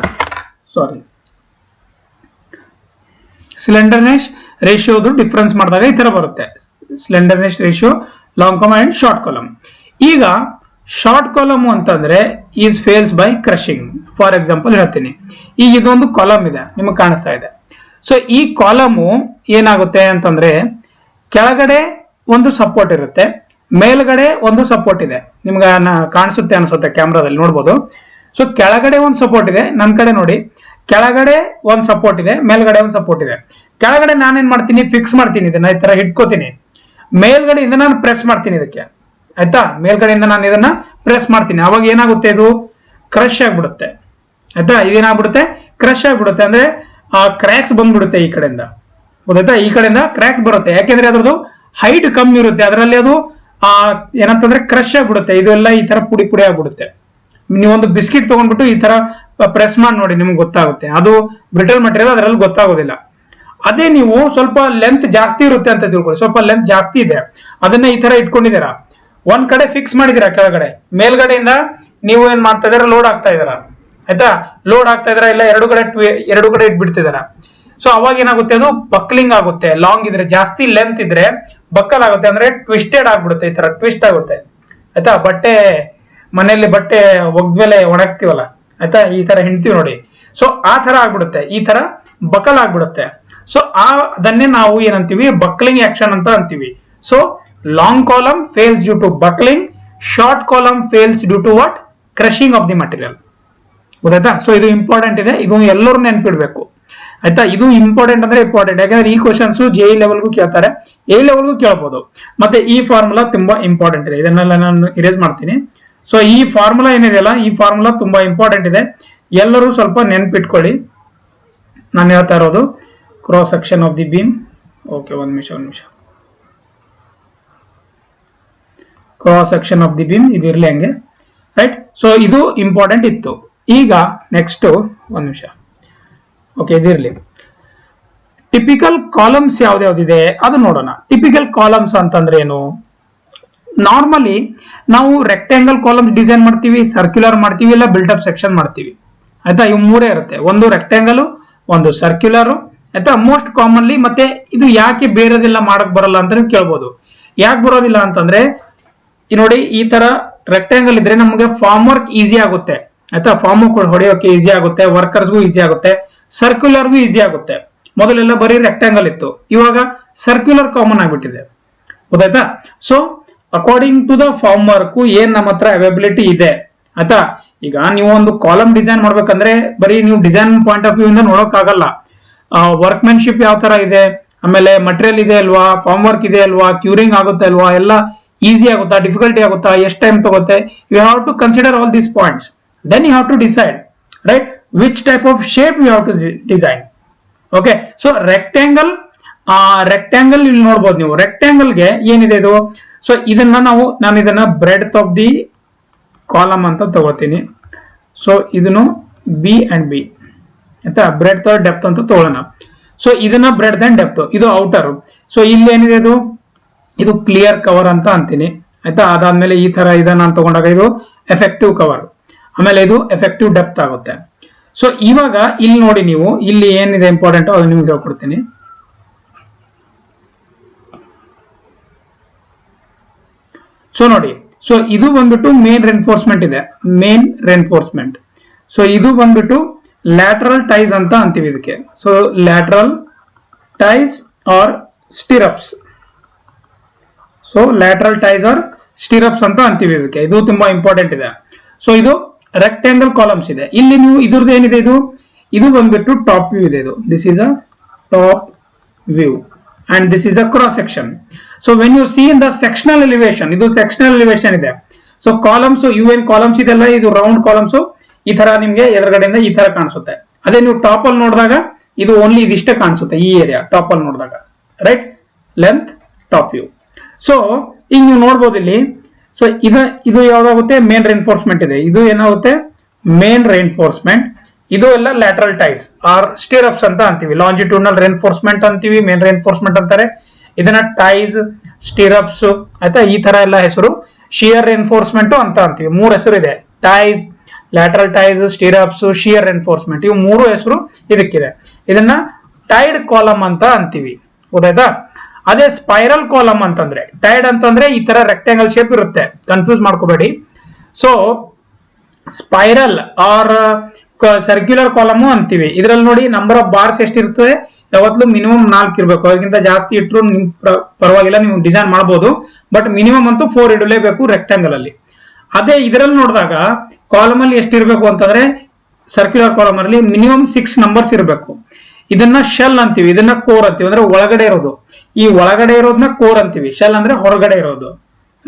ಸ್ಲೆಂಡರ್ನೆಸ್ ರೇಷಿಯೋದು ಡಿಫರೆನ್ಸ್ ಮಾಡಿದಾಗ ಈ ತರ ಬರುತ್ತೆ, slenderness ratio long column and short column. ಈಗ ಶಾರ್ಟ್ ಕಾಲಮ್ ಅಂತಂದ್ರೆ is fails by crushing. For example ಹೇಳ್ತೀನಿ, ಈಗ ಇದೊಂದು ಕಾಲಮ್ ಇದೆ, ನಿಮಗೆ ಕಾಣಿಸ್ತಾ ಇದೆ. ಸೊ ಈ ಕಾಲಮು ಏನಾಗುತ್ತೆ ಅಂತಂದ್ರೆ ಕೆಳಗಡೆ ಒಂದು ಸಪೋರ್ಟ್ ಇರುತ್ತೆ, ಮೇಲ್ಗಡೆ ಒಂದು ಸಪೋರ್ಟ್ ಇದೆ. ನಿಮ್ಗೆ ಕಾಣಿಸುತ್ತೆ ಅನ್ಸುತ್ತೆ, ಕ್ಯಾಮ್ರಾದಲ್ಲಿ ನೋಡ್ಬೋದು. ಸೊ ಕೆಳಗಡೆ ಒಂದು ಸಪೋರ್ಟ್ ಇದೆ, ನನ್ನ ಕಡೆ ನೋಡಿ, ಕೆಳಗಡೆ ಒಂದು ಸಪೋರ್ಟ್ ಇದೆ, ಮೇಲ್ಗಡೆ ಒಂದು ಸಪೋರ್ಟ್ ಇದೆ. ಕೆಳಗಡೆ ನಾನೇನ್ ಮಾಡ್ತೀನಿ, ಫಿಕ್ಸ್ ಮಾಡ್ತೀನಿ, ಇದನ್ನ ಈ ತರ ಇಟ್ಕೋತೀನಿ. ಮೇಲ್ಗಡೆಯಿಂದ ನಾನು ಪ್ರೆಸ್ ಮಾಡ್ತೀನಿ ಇದಕ್ಕೆ, ಆಯ್ತಾ? ಮೇಲ್ಗಡೆಯಿಂದ ನಾನು ಇದನ್ನ ಪ್ರೆಸ್ ಮಾಡ್ತೀನಿ. ಅವಾಗ ಏನಾಗುತ್ತೆ, ಇದು ಕ್ರಶ್ ಆಗ್ಬಿಡುತ್ತೆ, ಆಯ್ತಾ? ಇದೇನಾಗ್ಬಿಡುತ್ತೆ, ಕ್ರಶ್ ಆಗ್ಬಿಡುತ್ತೆ. ಅಂದ್ರೆ ಆ ಕ್ರ್ಯಾಕ್ಸ್ ಬಂದ್ಬಿಡುತ್ತೆ ಈ ಕಡೆಯಿಂದ, ಗೊತ್ತಾಯ್ತಾ? ಈ ಕಡೆಯಿಂದ ಕ್ರ್ಯಾಕ್ ಬರುತ್ತೆ, ಯಾಕೆಂದ್ರೆ ಅದ್ರದ್ದು ಹೈಟ್ ಕಮ್ಮಿ ಇರುತ್ತೆ, ಅದರಲ್ಲಿ ಅದು ಏನಂತಂದ್ರೆ ಕ್ರಶ್ ಆಗ್ಬಿಡುತ್ತೆ. ಇದೆಲ್ಲ ಈ ತರ ಪುಡಿ ಆಗ್ಬಿಡುತ್ತೆ. ನೀವೊಂದು ಬಿಸ್ಕಿಟ್ ತಗೊಂಡ್ಬಿಟ್ಟು ಈ ತರ ಪ್ರೆಸ್ ಮಾಡಿ ನೋಡಿ, ನಿಮ್ಗೆ ಗೊತ್ತಾಗುತ್ತೆ. ಅದು ಬ್ರಿಟಲ್ ಮಟೀರಿಯಲ್, ಅದರಲ್ಲಿ ಗೊತ್ತಾಗೋದಿಲ್ಲ. ಅದೇ ನೀವು ಸ್ವಲ್ಪ ಲೆಂತ್ ಜಾಸ್ತಿ ಇರುತ್ತೆ ಅಂತ ತಿಳ್ಕೊಳ್ಳಿ, ಸ್ವಲ್ಪ ಲೆಂತ್ ಜಾಸ್ತಿ ಇದೆ, ಅದನ್ನ ಈ ತರ ಇಟ್ಕೊಂಡಿದ್ದೀರಾ, ಒಂದ್ ಕಡೆ ಫಿಕ್ಸ್ ಮಾಡಿದೀರಾ ಕೆಳಗಡೆ, ಮೇಲ್ಗಡೆಯಿಂದ ನೀವು ಏನ್ ಮಾಡ್ತಾ ಇದಾರ, ಲೋಡ್ ಆಗ್ತಾ ಇದಾರ, ಆಯ್ತಾ? ಲೋಡ್ ಆಗ್ತಾ ಇದಾರ, ಇಲ್ಲ ಎರಡು ಕಡೆ ಇಟ್ಬಿಡ್ತಿದಾರ. ಸೊ ಅವಾಗ ಏನಾಗುತ್ತೆ, ಅದು ಬಕ್ಲಿಂಗ್ ಆಗುತ್ತೆ. ಲಾಂಗ್ ಇದ್ರೆ, ಜಾಸ್ತಿ ಲೆಂತ್ ಇದ್ರೆ ಬಕ್ಕಲ್ ಆಗುತ್ತೆ, ಅಂದ್ರೆ ಟ್ವಿಸ್ಟೆಡ್ ಆಗ್ಬಿಡುತ್ತೆ, ಈ ತರ ಟ್ವಿಸ್ಟ್ ಆಗುತ್ತೆ, ಆಯ್ತಾ? ಮನೆಯಲ್ಲಿ ಬಟ್ಟೆ ಒಗ್ದ್ಮೇಲೆ ಒಣಗ್ತೀವಲ್ಲ, ಆಯ್ತಾ? ಈ ತರ ಹಿಂಡ್ತೀವಿ ನೋಡಿ. ಸೊ ಆ ತರ ಆಗ್ಬಿಡುತ್ತೆ, ಈ ತರ ಬಕಲ್ ಆಗ್ಬಿಡುತ್ತೆ. ಸೊ ಅದನ್ನೇ ನಾವು ಏನಂತೀವಿ, ಬಕ್ಲಿಂಗ್ ಆಕ್ಷನ್ ಅಂತ ಅಂತೀವಿ. So long column fails due to buckling, short column fails due to what, crushing of the material, ಗೊತ್ತಾಯ್ತಾ? ಸೊ ಇದು ಇಂಪಾರ್ಟೆಂಟ್ ಇದೆ, ಇದು ಎಲ್ಲರೂ ನೆನ್ಪಿಡ್ಬೇಕು, ಆಯ್ತಾ? ಇದು ಇಂಪಾರ್ಟೆಂಟ್ ಅಂದ್ರೆ ಇಂಪಾರ್ಟೆಂಟ್, ಯಾಕಂದ್ರೆ ಈ ಕ್ವಶನ್ಸ್ ಜೆ ಲೆವೆಲ್ಗೂ ಕೇಳ್ತಾರೆ, ಎ ಲೆವೆಲ್ಗೂ ಕೇಳ್ಬೋದು. ಮತ್ತೆ ಈ ಫಾರ್ಮುಲಾ ತುಂಬಾ ಇಂಪಾರ್ಟೆಂಟ್ ಇದೆ, ಇದನ್ನೆಲ್ಲ ನಾನು ಇರೇಸ್ ಮಾಡ್ತೀನಿ. ಸೊ ಈ ಫಾರ್ಮುಲಾ ಏನಿದೆಯಲ್ಲ, ಈ ಫಾರ್ಮುಲಾ ತುಂಬಾ ಇಂಪಾರ್ಟೆಂಟ್ ಇದೆ, ಎಲ್ಲರೂ ಸ್ವಲ್ಪ ನೆನ್ಪಿಟ್ಕೊಳ್ಳಿ. ನಾನು ಹೇಳ್ತಾ ಇರೋದು cross section of the beam. Okay, ಒಂದ್ ನಿಮಿಷ. Cross section of the beam ಇದು ಇರ್ಲಿ ಹಂಗೆ, ರೈಟ್? ಸೊ ಇದು ಇಂಪಾರ್ಟೆಂಟ್ ಇತ್ತು. ಈಗ ನೆಕ್ಸ್ಟ್ ಒಂದು ನಿಮಿಷ, ಓಕೆ ಇದಿರಲಿ. ಟಿಪಿಕಲ್ ಕಾಲಮ್ಸ್ ಯಾವ್ದ್ಯಾವ್ದಿದೆ ಅದು ನೋಡೋಣ. ಟಿಪಿಕಲ್ ಕಾಲಮ್ಸ್ ಅಂತಂದ್ರೆ ಏನು? ನಾರ್ಮಲಿ ನಾವು ರೆಕ್ಟಾಂಗಲ್ ಕಾಲಮ್ಸ್ ಡಿಸೈನ್ ಮಾಡ್ತೀವಿ, ಸರ್ಕ್ಯುಲರ್ ಮಾಡ್ತೀವಿ, ಇಲ್ಲ ಬಿಲ್ಟಪ್ ಸೆಕ್ಷನ್ ಮಾಡ್ತೀವಿ ಆಯ್ತಾ. ಇವು ಮೂರೇ ಇರುತ್ತೆ, ಒಂದು ರೆಕ್ಟಾಂಗಲ್, ಒಂದು ಸರ್ಕ್ಯುಲರ್ ಆಯ್ತಾ. ಮೋಸ್ಟ್ ಕಾಮನ್ಲಿ ಮತ್ತೆ ಇದು ಯಾಕೆ ಬೇರೆದೆಲ್ಲ ಮಾಡಕ್ ಬರಲ್ಲ ಅಂತ ಕೇಳ್ಬೋದು. ಯಾಕೆ ಬರೋದಿಲ್ಲ ಅಂತಂದ್ರೆ ನೋಡಿ, ಈ ತರ ರೆಕ್ಟಾಂಗಲ್ ಇದ್ರೆ ನಮಗೆ ಫಾರ್ಮ್ ವರ್ಕ್ ಈಸಿ ಆಗುತ್ತೆ ಆಯ್ತಾ. ಫಾರ್ಮ್ ಹೊಡೆಯೋಕೆ ಈಸಿ ಆಗುತ್ತೆ, ವರ್ಕರ್ಸ್ಗೂ ಈಸಿ ಆಗುತ್ತೆ, ಸರ್ಕ್ಯುಲರ್ಗೂ ಈಸಿ ಆಗುತ್ತೆ. ಮೊದಲೆಲ್ಲ ಬರೀ ರೆಕ್ಟಾಂಗಲ್ ಇತ್ತು, ಇವಾಗ ಸರ್ಕ್ಯುಲರ್ ಕಾಮನ್ ಆಗ್ಬಿಟ್ಟಿದೆ, ಗೊತ್ತಾಯ್ತಾ. So according to the formwork ಏನ್ ನಮ್ಮ ಹತ್ರ ಅವೈಲಬಿಲಿಟಿ ಇದೆ ಆಯ್ತಾ. ಈಗ ನೀವು ಒಂದು ಕಾಲಮ್ ಡಿಸೈನ್ ಮಾಡ್ಬೇಕಂದ್ರೆ ಬರೀ ನೀವು ಡಿಸೈನ್ ಪಾಯಿಂಟ್ ಆಫ್ ವ್ಯೂ ಇಂದ ನೋಡಕ್ ಆಗಲ್ಲ. ವರ್ಕ್ಮೆನ್ಶಿಪ್ ಯಾವ ತರ ಇದೆ, ಆಮೇಲೆ ಮಟೀರಿಯಲ್ ಇದೆ ಅಲ್ವಾ, ಫಾರ್ಮ್ ವರ್ಕ್ ಇದೆ ಅಲ್ವಾ, ಕ್ಯೂರಿಂಗ್ ಆಗುತ್ತೆ ಅಲ್ವಾ, ಎಲ್ಲ ಈಸಿ ಆಗುತ್ತಾ, ಡಿಫಿಕಲ್ಟಿ ಆಗುತ್ತಾ, ಎಷ್ಟು ಟೈಮ್ ತಗುತ್ತೆ, you have to consider all these points. Then you have to decide right which type of shape you have to design. Okay, so rectangle ಇಲ್ಲಿ ನೋಡ್ಬೋದು ನೀವು. ರೆಕ್ಟಾಂಗಲ್ಗೆ ಏನಿದೆ ಇದು, ಸೊ ಇದನ್ನ ನಾನು ಇದನ್ನ ಬ್ರೆಡ್ತ್ ಆಫ್ ದಿ ಕಾಲಮ್ ಅಂತ ತಗೋತೀನಿ. ಸೊ ಇದನ್ನು ಬಿ ಅಂಡ್ ಬಿ ಆಯ್ತಾ, ಬ್ರೆಡ್ತ್ ಆರ್ ಡೆಪ್ತ್ ಅಂತ ತಗೊಳ್ಳೋಣ. ಸೊ ಇದನ್ನ ಬ್ರೆಡ್ತ್ ಅಂಡ್ ಡೆಪ್ತ್, ಇದು ಔಟರ್. ಸೊ ಇಲ್ಲಿ ಏನಿದೆ ಇದು ಕ್ಲಿಯರ್ ಕವರ್ ಅಂತ ಅಂತೀನಿ ಆಯ್ತಾ. ಅದಾದ್ಮೇಲೆ ಈ ತರ ಇದನ್ನ ನಾನು ತಗೊಂಡಾಗ ಇದು ಎಫೆಕ್ಟಿವ್ ಕವರ್, ಆಮೇಲೆ ಇದು ಎಫೆಕ್ಟಿವ್ ಡೆಪ್ತ್ ಆಗುತ್ತೆ. ಸೊ ಇವಾಗ ಇಲ್ಲಿ ನೋಡಿ ನೀವು, ಇಲ್ಲಿ ಏನಿದೆ ಇಂಪಾರ್ಟೆಂಟ್ ಅದು ನಿಮ್ಗೆ ಹೇಳ್ಕೊಡ್ತೀನಿ. ಸೊ ನೋಡಿ, ಸೊ ಇದು ಬಂದ್ಬಿಟ್ಟು ಮೇನ್ ರೆನ್ಫೋರ್ಸ್ಮೆಂಟ್ ಇದೆ, ಮೇನ್ ರೆನ್ಫೋರ್ಸ್ಮೆಂಟ್. ಸೊ ಇದು ಬಂದ್ಬಿಟ್ಟು ಲ್ಯಾಟರಲ್ ಟೈಸ್ ಅಂತ ಅಂತೀವಿ ಇದಕ್ಕೆ. So lateral ties or stirrups. So lateral ties or stirrups ಅಂತ ಅಂತೀವಿ ಇದಕ್ಕೆ. ಇದು ತುಂಬಾ ಇಂಪಾರ್ಟೆಂಟ್ ಇದೆ. ಸೊ ಇದು ರೆಕ್ಟಾಂಗಲ್ ಕಾಲಮ್ಸ್ ಇದೆ. ಇಲ್ಲಿ ನೀವು ಇದ್ರದ್ದು ಏನಿದೆ, ಇದು ಬಂದ್ಬಿಟ್ಟು ಟಾಪ್ ವ್ಯೂ ಇದೆ. This is a top view and this is a cross section. So when U C in the sectional elevation, ಇದು ಸೆಕ್ಷನಲ್ ಎಲಿವೇಶನ್ ಇದೆ. ಸೊ ಕಾಲಮ್ಸ್ ಏನ್ ಕಾಲಮ್ಸ್ ಇದೆಲ್ಲ, ಇದು ರೌಂಡ್ ಕಾಲಮ್ಸ್ ಈ ತರ ನಿಮ್ಗೆ ಎದುರುಗಡೆಯಿಂದ ಈ ತರ ಕಾಣಿಸುತ್ತೆ. ಅದೇ ನೀವು ಟಾಪ್ ಅಲ್ಲಿ ನೋಡಿದಾಗ ಇದು ಓನ್ಲಿ ಇದಿಷ್ಟೇ ಕಾಣಿಸುತ್ತೆ, ಈ ಏರಿಯಾ ಟಾಪ್ ಅಲ್ಲಿ ನೋಡಿದಾಗ, right. Length top view. So ಈಗ ನೀವು ನೋಡ್ಬೋದು ಇಲ್ಲಿ. ಸೊ ಇದು ಯಾವ್ದಾಗುತ್ತೆ, ಮೇನ್ ರೆನ್ಫೋರ್ಸ್ಮೆಂಟ್ ಇದೆ. ಇದು ಏನಾಗುತ್ತೆ, ಮೇನ್ ರೆನ್ಫೋರ್ಸ್ಮೆಂಟ್. ಇದು ಎಲ್ಲ ಲ್ಯಾಟರಲ್ ಟೈಸ್ ಆರ್ ಸ್ಟಿರಪ್ಸ್ ಅಂತ ಅಂತೀವಿ. ಲಾಂಜಿಟ್ಯೂಡ್ನಲ್ ರೆನ್ಫೋರ್ಸ್ಮೆಂಟ್ ಅಂತೀವಿ, ಮೇನ್ ರೆನ್ಫೋರ್ಸ್ಮೆಂಟ್ ಅಂತಾರೆ. ಇದನ್ನ ಟೈಸ್, ಸ್ಟಿರಪ್ಸ್ ಆಯ್ತಾ, ಈ ತರ ಎಲ್ಲ ಹೆಸರು. ಶಿಯರ್ ರೆನ್ಫೋರ್ಸ್ಮೆಂಟ್ ಅಂತ ಅಂತೀವಿ. ಮೂರು ಹೆಸರು ಇದೆ, ties, lateral ties, stirrups, shear reinforcement. ಇವು ಮೂರು ಹೆಸರು ಇದಕ್ಕಿದೆ. ಇದನ್ನ ಟೈಡ್ ಕಾಲಮ್ ಅಂತ ಅಂತೀವಿ, ಗೊತ್ತಾಯ್ತಾ. ಅದೇ ಸ್ಪೈರಲ್ ಕಾಲಮ್ ಅಂತಂದ್ರೆ, ಟೈಡ್ ಅಂತಂದ್ರೆ ಈ ತರ ರೆಕ್ಟಾಂಗಲ್ ಶೇಪ್ ಇರುತ್ತೆ, ಕನ್ಫ್ಯೂಸ್ ಮಾಡ್ಕೋಬೇಡಿ. So spiral or circular column ಅಂತೀವಿ. ಇದ್ರಲ್ಲಿ ನೋಡಿ ನಂಬರ್ ಆಫ್ ಬಾರ್ಸ್ ಎಷ್ಟಿರ್ತದೆ, ಯಾವತ್ತೂ ಮಿನಿಮಮ್ 4 ಇರಬೇಕು. ಅದಕ್ಕಿಂತ ಜಾಸ್ತಿ ಇಟ್ಟರು ನಿಮ್ ಪರವಾಗಿಲ್ಲ, ನೀವು ಡಿಸೈನ್ ಮಾಡಬಹುದು. ಬಟ್ ಮಿನಿಮಮ್ ಅಂತೂ 4 ಇಡಲೇಬೇಕು ರೆಕ್ಟಾಂಗಲ್ ಅಲ್ಲಿ. ಅದೇ ಇದರಲ್ಲಿ ನೋಡಿದಾಗ ಕಾಲಮ್ ಅಲ್ಲಿ ಎಷ್ಟಿರ್ಬೇಕು ಅಂತಂದ್ರೆ, ಸರ್ಕ್ಯುಲರ್ ಕಾಲಮ್ ಅಲ್ಲಿ ಮಿನಿಮಮ್ 6 ನಂಬರ್ಸ್ ಇರಬೇಕು. ಇದನ್ನ ಶೆಲ್ ಅಂತೀವಿ, ಇದನ್ನ ಕೋರ್ ಅಂತೀವಿ. ಅಂದ್ರೆ ಒಳಗಡೆ ಇರೋದು, ಈ ಒಳಗಡೆ ಇರೋದನ್ನ ಕೋರ್ ಅಂತೀವಿ. ಶೆಲ್ ಅಂದ್ರೆ ಹೊರಗಡೆ ಇರೋದು,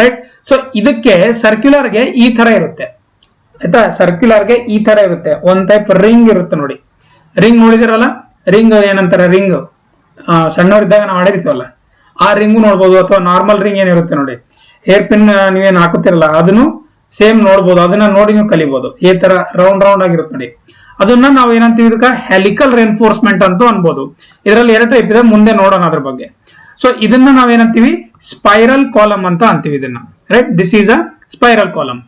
ರೈಟ್. ಸೊ ಇದಕ್ಕೆ ಸರ್ಕ್ಯುಲರ್ಗೆ ಈ ತರ ಇರುತ್ತೆ ಆಯ್ತಾ. ಸರ್ಕ್ಯುಲರ್ಗೆ ಈ ತರ ಇರುತ್ತೆ, ಒಂದ್ ಟೈಪ್ ರಿಂಗ್ ಇರುತ್ತೆ ನೋಡಿ. ರಿಂಗ್ ನೋಡಿದಿರಲ್ಲ, ರಿಂಗ್ ಏನಂತಾರೆ, ರಿಂಗ್ ಸಣ್ಣವರಿದ್ದಾಗ ನಾವು ಆಡಿರ್ತೀವಲ್ಲ, ಆ ರಿಂಗು ನೋಡ್ಬೋದು. ಅಥವಾ ನಾರ್ಮಲ್ ರಿಂಗ್ ಏನಿರುತ್ತೆ ನೋಡಿ, ಹೇರ್ ಪಿನ್ ನೀವೇನು ಹಾಕುತ್ತಿರಲ್ಲ, ಅದನ್ನು ಸೇಮ್ ನೋಡ್ಬೋದು. ಅದನ್ನ ನೋಡಿ ನೀವು ಕಲಿಬಹುದು. ಈ ತರ ರೌಂಡ್ ರೌಂಡ್ ಆಗಿರುತ್ತೆ ನೋಡಿ. ಅದನ್ನ ನಾವು ಏನಂತೀವಿ, ಇದಕ್ಕೆ ಹೆಲಿಕಲ್ ರೆನ್ಫೋರ್ಸ್ಮೆಂಟ್ ಅಂತ ಅನ್ಬೋದು. ಇದರಲ್ಲಿ 2 ಟೈಪ್ ಇದೆ, ಮುಂದೆ ನೋಡೋಣ ಅದ್ರ ಬಗ್ಗೆ. ಸೊ ಇದನ್ನ ನಾವೇನಂತೀವಿ, ಸ್ಪೈರಲ್ ಕಾಲಮ್ ಅಂತ ಅಂತೀವಿ ಇದನ್ನ, right. This is a spiral column.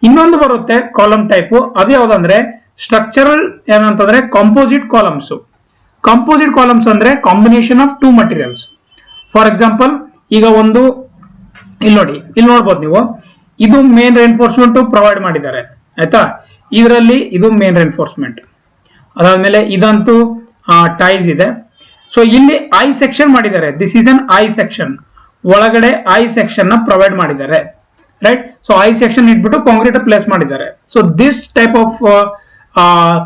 ಇನ್ನೊಂದು ಬರುತ್ತೆ ಕಾಲಮ್ ಟೈಪ್, ಅದು ಯಾವ್ದಂದ್ರೆ ಸ್ಟ್ರಕ್ಚರಲ್ ಏನಂತಂದ್ರೆ ಕಾಂಪೋಸಿಟ್ ಕಾಲಮ್ಸ್. ಕಾಂಪೋಸಿಟ್ ಕಾಲಮ್ಸ್ ಅಂದ್ರೆ combination of 2 materials. For example, ಈಗ ಒಂದು ಇಲ್ಲಿ ನೋಡಿ, ಇಲ್ಲಿ ನೋಡ್ಬೋದು ನೀವು, ಇದು ಮೇನ್ ರೆನ್ಫೋರ್ಸ್ಮೆಂಟ್ ಪ್ರೊವೈಡ್ ಮಾಡಿದ್ದಾರೆ ಆಯ್ತಾ. ಇದರಲ್ಲಿ ಇದು ಮೇನ್ ರೆನ್ಫೋರ್ಸ್ಮೆಂಟ್. ಅದಾದ್ಮೇಲೆ ಇದಂತೂ ಟೈಸ್ ಇದೆ. ಸೊ ಇಲ್ಲಿ ಐ ಸೆಕ್ಷನ್ ಮಾಡಿದ್ದಾರೆ. This is an I section. ಒಳಗಡೆ ಐ ಸೆಕ್ಷನ್ ನ ಪ್ರೊವೈಡ್ ಮಾಡಿದ್ದಾರೆ, ರೈಟ್. ಸೊ ಐ ಸೆಕ್ಷನ್ ಇಟ್ಬಿಟ್ಟು ಕಾಂಕ್ರೀಟ್ ಪ್ಲೇಸ್ ಮಾಡಿದ್ದಾರೆ. So this type of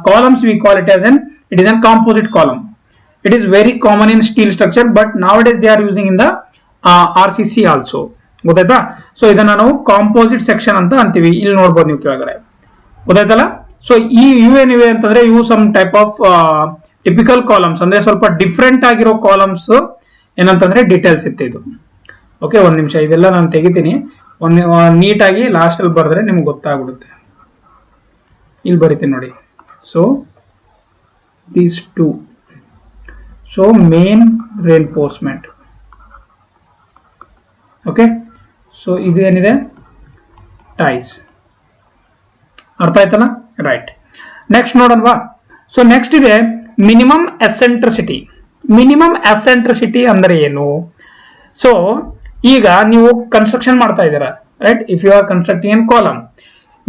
columns we call it is a composite column. It is very common in steel structure, but nowadays they are using in the RCC also. ಗೊತ್ತಾಯ್ತಾ. So ಇದನ್ನ ನಾವು composite section ಅಂತ ಅಂತೀವಿ. ಇಲ್ಲಿ ನೋಡ್ಬೋದು ನೀವು ಕೆಳಗಡೆ, ಗೊತ್ತಾಯ್ತಲ್ಲ. ಸೊ ಇವೇನಿವೆ ಅಂತಂದ್ರೆ ಇವು some type of typical columns, ಅಂದ್ರೆ ಸ್ವಲ್ಪ ಡಿಫ್ರೆಂಟ್ ಆಗಿರೋ ಕಾಲಮ್ಸ್ ಏನಂತಂದ್ರೆ ಡೀಟೇಲ್ಸ್ ಇತ್ತು ಇದು. ಓಕೆ, ಒಂದ್ ನಿಮಿಷ, ಇದೆಲ್ಲ ನಾನು ತೆಗಿತೀನಿ. ನೀಟಾಗಿ ಲಾಸ್ಟ್ ಅಲ್ಲಿ ಬರೆದ್ರೆ ನಿಮ್ಗೆ ಗೊತ್ತಾಗ್ಬಿಡುತ್ತೆ. ಇಲ್ಲಿ ಬರೀತೀನಿ ನೋಡಿ. So these two, so main reinforcement. Okay, so ಇದು ಏನಿದೆ ಟೈಸ್. ಅರ್ಥ ಆಯ್ತಲ್ಲ? ರೈಟ್. ನೆಕ್ಸ್ಟ್ ನೋಡಲ್ವಾ? ಸೊ ನೆಕ್ಸ್ಟ್ ಇದೆ ಮಿನಿಮಮ್ ಎಸೆಂಟ್ರಿಸಿಟಿ. ಮಿನಿಮಮ್ ಎಸೆಂಟ್ರಿಸಿಟಿ ಅಂದ್ರೆ ಏನು? ಸೊ ಈಗ ನೀವು ಕನ್ಸ್ಟ್ರಕ್ಷನ್ ಮಾಡ್ತಾ ಇದ್ದೀರಾ, right? If you are constructing an column,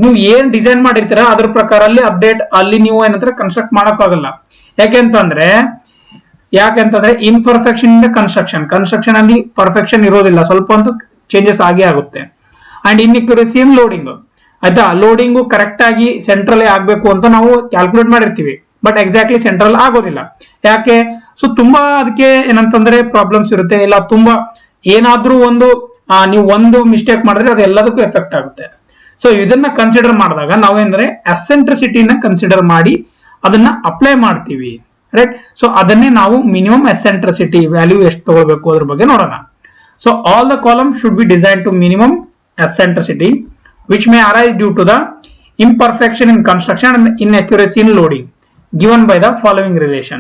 ನೀವು ಏನ್ ಡಿಸೈನ್ ಮಾಡಿರ್ತೀರಾ ಅದ್ರ ಪ್ರಕಾರ ಅಲ್ಲಿ ಅಪ್ಡೇಟ್ ಅಲ್ಲಿ ನೀವು ಏನಂದ್ರೆ ಕನ್ಸ್ಟ್ರಕ್ಟ್ ಮಾಡೋಕ್ಕಾಗಲ್ಲ. ಯಾಕೆಂತಂದ್ರೆ ಇನ್ಪರ್ಫೆಕ್ಷನ್ ಇಂದ ಕನ್ಸ್ಟ್ರಕ್ಷನ್ ಅಲ್ಲಿ ಪರ್ಫೆಕ್ಷನ್ ಇರೋದಿಲ್ಲ, ಸ್ವಲ್ಪ ಒಂದು ಚೇಂಜಸ್ ಆಗೇ ಆಗುತ್ತೆ. ಅಂಡ್ ಇನ್ಅಕ್ಯುರಸಿ ಇನ್ ಲೋಡಿಂಗ್, ಆಯ್ತಾ? ಲೋಡಿಂಗು ಕರೆಕ್ಟ್ ಆಗಿ ಸೆಂಟ್ರಲ್ ಆಗಬೇಕು ಅಂತ ನಾವು ಕ್ಯಾಲ್ಕುಲೇಟ್ ಮಾಡಿರ್ತೀವಿ, ಬಟ್ ಎಕ್ಸಾಕ್ಟ್ಲಿ ಸೆಂಟ್ರಲ್ ಆಗೋದಿಲ್ಲ. ಯಾಕೆ? ಸೊ ತುಂಬಾ ಅದಕ್ಕೆ ಏನಂತಂದ್ರೆ ಪ್ರಾಬ್ಲಮ್ಸ್ ಇರುತ್ತೆ, ಇಲ್ಲ ತುಂಬಾ ಏನಾದ್ರೂ ಒಂದು ನೀವು ಒಂದು ಮಿಸ್ಟೇಕ್ ಮಾಡಿದ್ರೆ ಅದು ಎಲ್ಲದಕ್ಕೂ ಎಫೆಕ್ಟ್ ಆಗುತ್ತೆ. ಸೊ ಇದನ್ನ ಕನ್ಸಿಡರ್ ಮಾಡಿದಾಗ ನಾವೇಂದ್ರೆ ಎಸೆಂಟ್ರಿಸಿಟಿನ ಕನ್ಸಿಡರ್ ಮಾಡಿ ಅದನ್ನ ಅಪ್ಲೈ ಮಾಡ್ತೀವಿ, ರೈಟ್? ಸೊ ಅದನ್ನೇ ನಾವು ಮಿನಿಮಮ್ ಎಸೆಂಟ್ರಿಸಿಟಿ ವ್ಯಾಲ್ಯೂ ಎಷ್ಟು ತಗೊಳ್ಬೇಕು ಅದ್ರ ಬಗ್ಗೆ ನೋಡೋಣ. So all the column should be design to minimum eccentricity which may arise due to the imperfection in construction and inaccuracy in loading given by the following relation.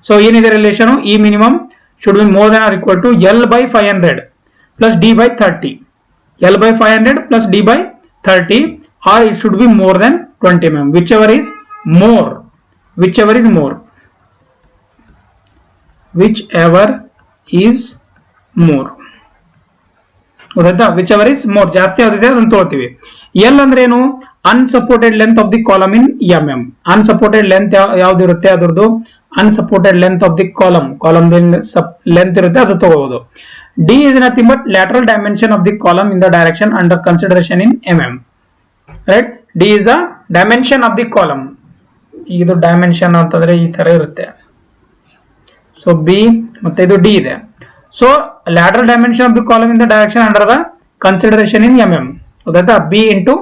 So ಏನಿದೆ relation? ಈ minimum should be more than or equal to L by 500 plus D by 30. L by 500 plus D by 30, or it should be more than 20 mm, whichever is more. Whichever is more. Whichever is more. ಗೊತ್ತಾಯ್ತಾ? Whichever is more, ಜಾಸ್ತಿ ಯಾವ್ದಿದೆ ಅದನ್ನ ತಗೋತೀವಿ. L ಅಂದ್ರೆ ಏನು? Unsupported length of the column in mm. Unsupported length ಯಾವ್ದಿರುತ್ತೆ ಅದ್ರದ್ದು unsupported length of the column length ಇರುತ್ತೆ, ಅದು ತಗೋಬಹುದು. D is nothing but lateral dimension of the column in the direction under consideration in mm, right? D is the dimension of the column. ಇದು dimension ಅಂತಂದ್ರೆ ಈ ತರ ಇರುತ್ತೆ. So B ಮತ್ತೆ ಇದು ಡಿ ಇದೆ. So lateral dimension of the column in the direction under the consideration in mm, ಗೊತ್ತಾಯ್ತಾ? B into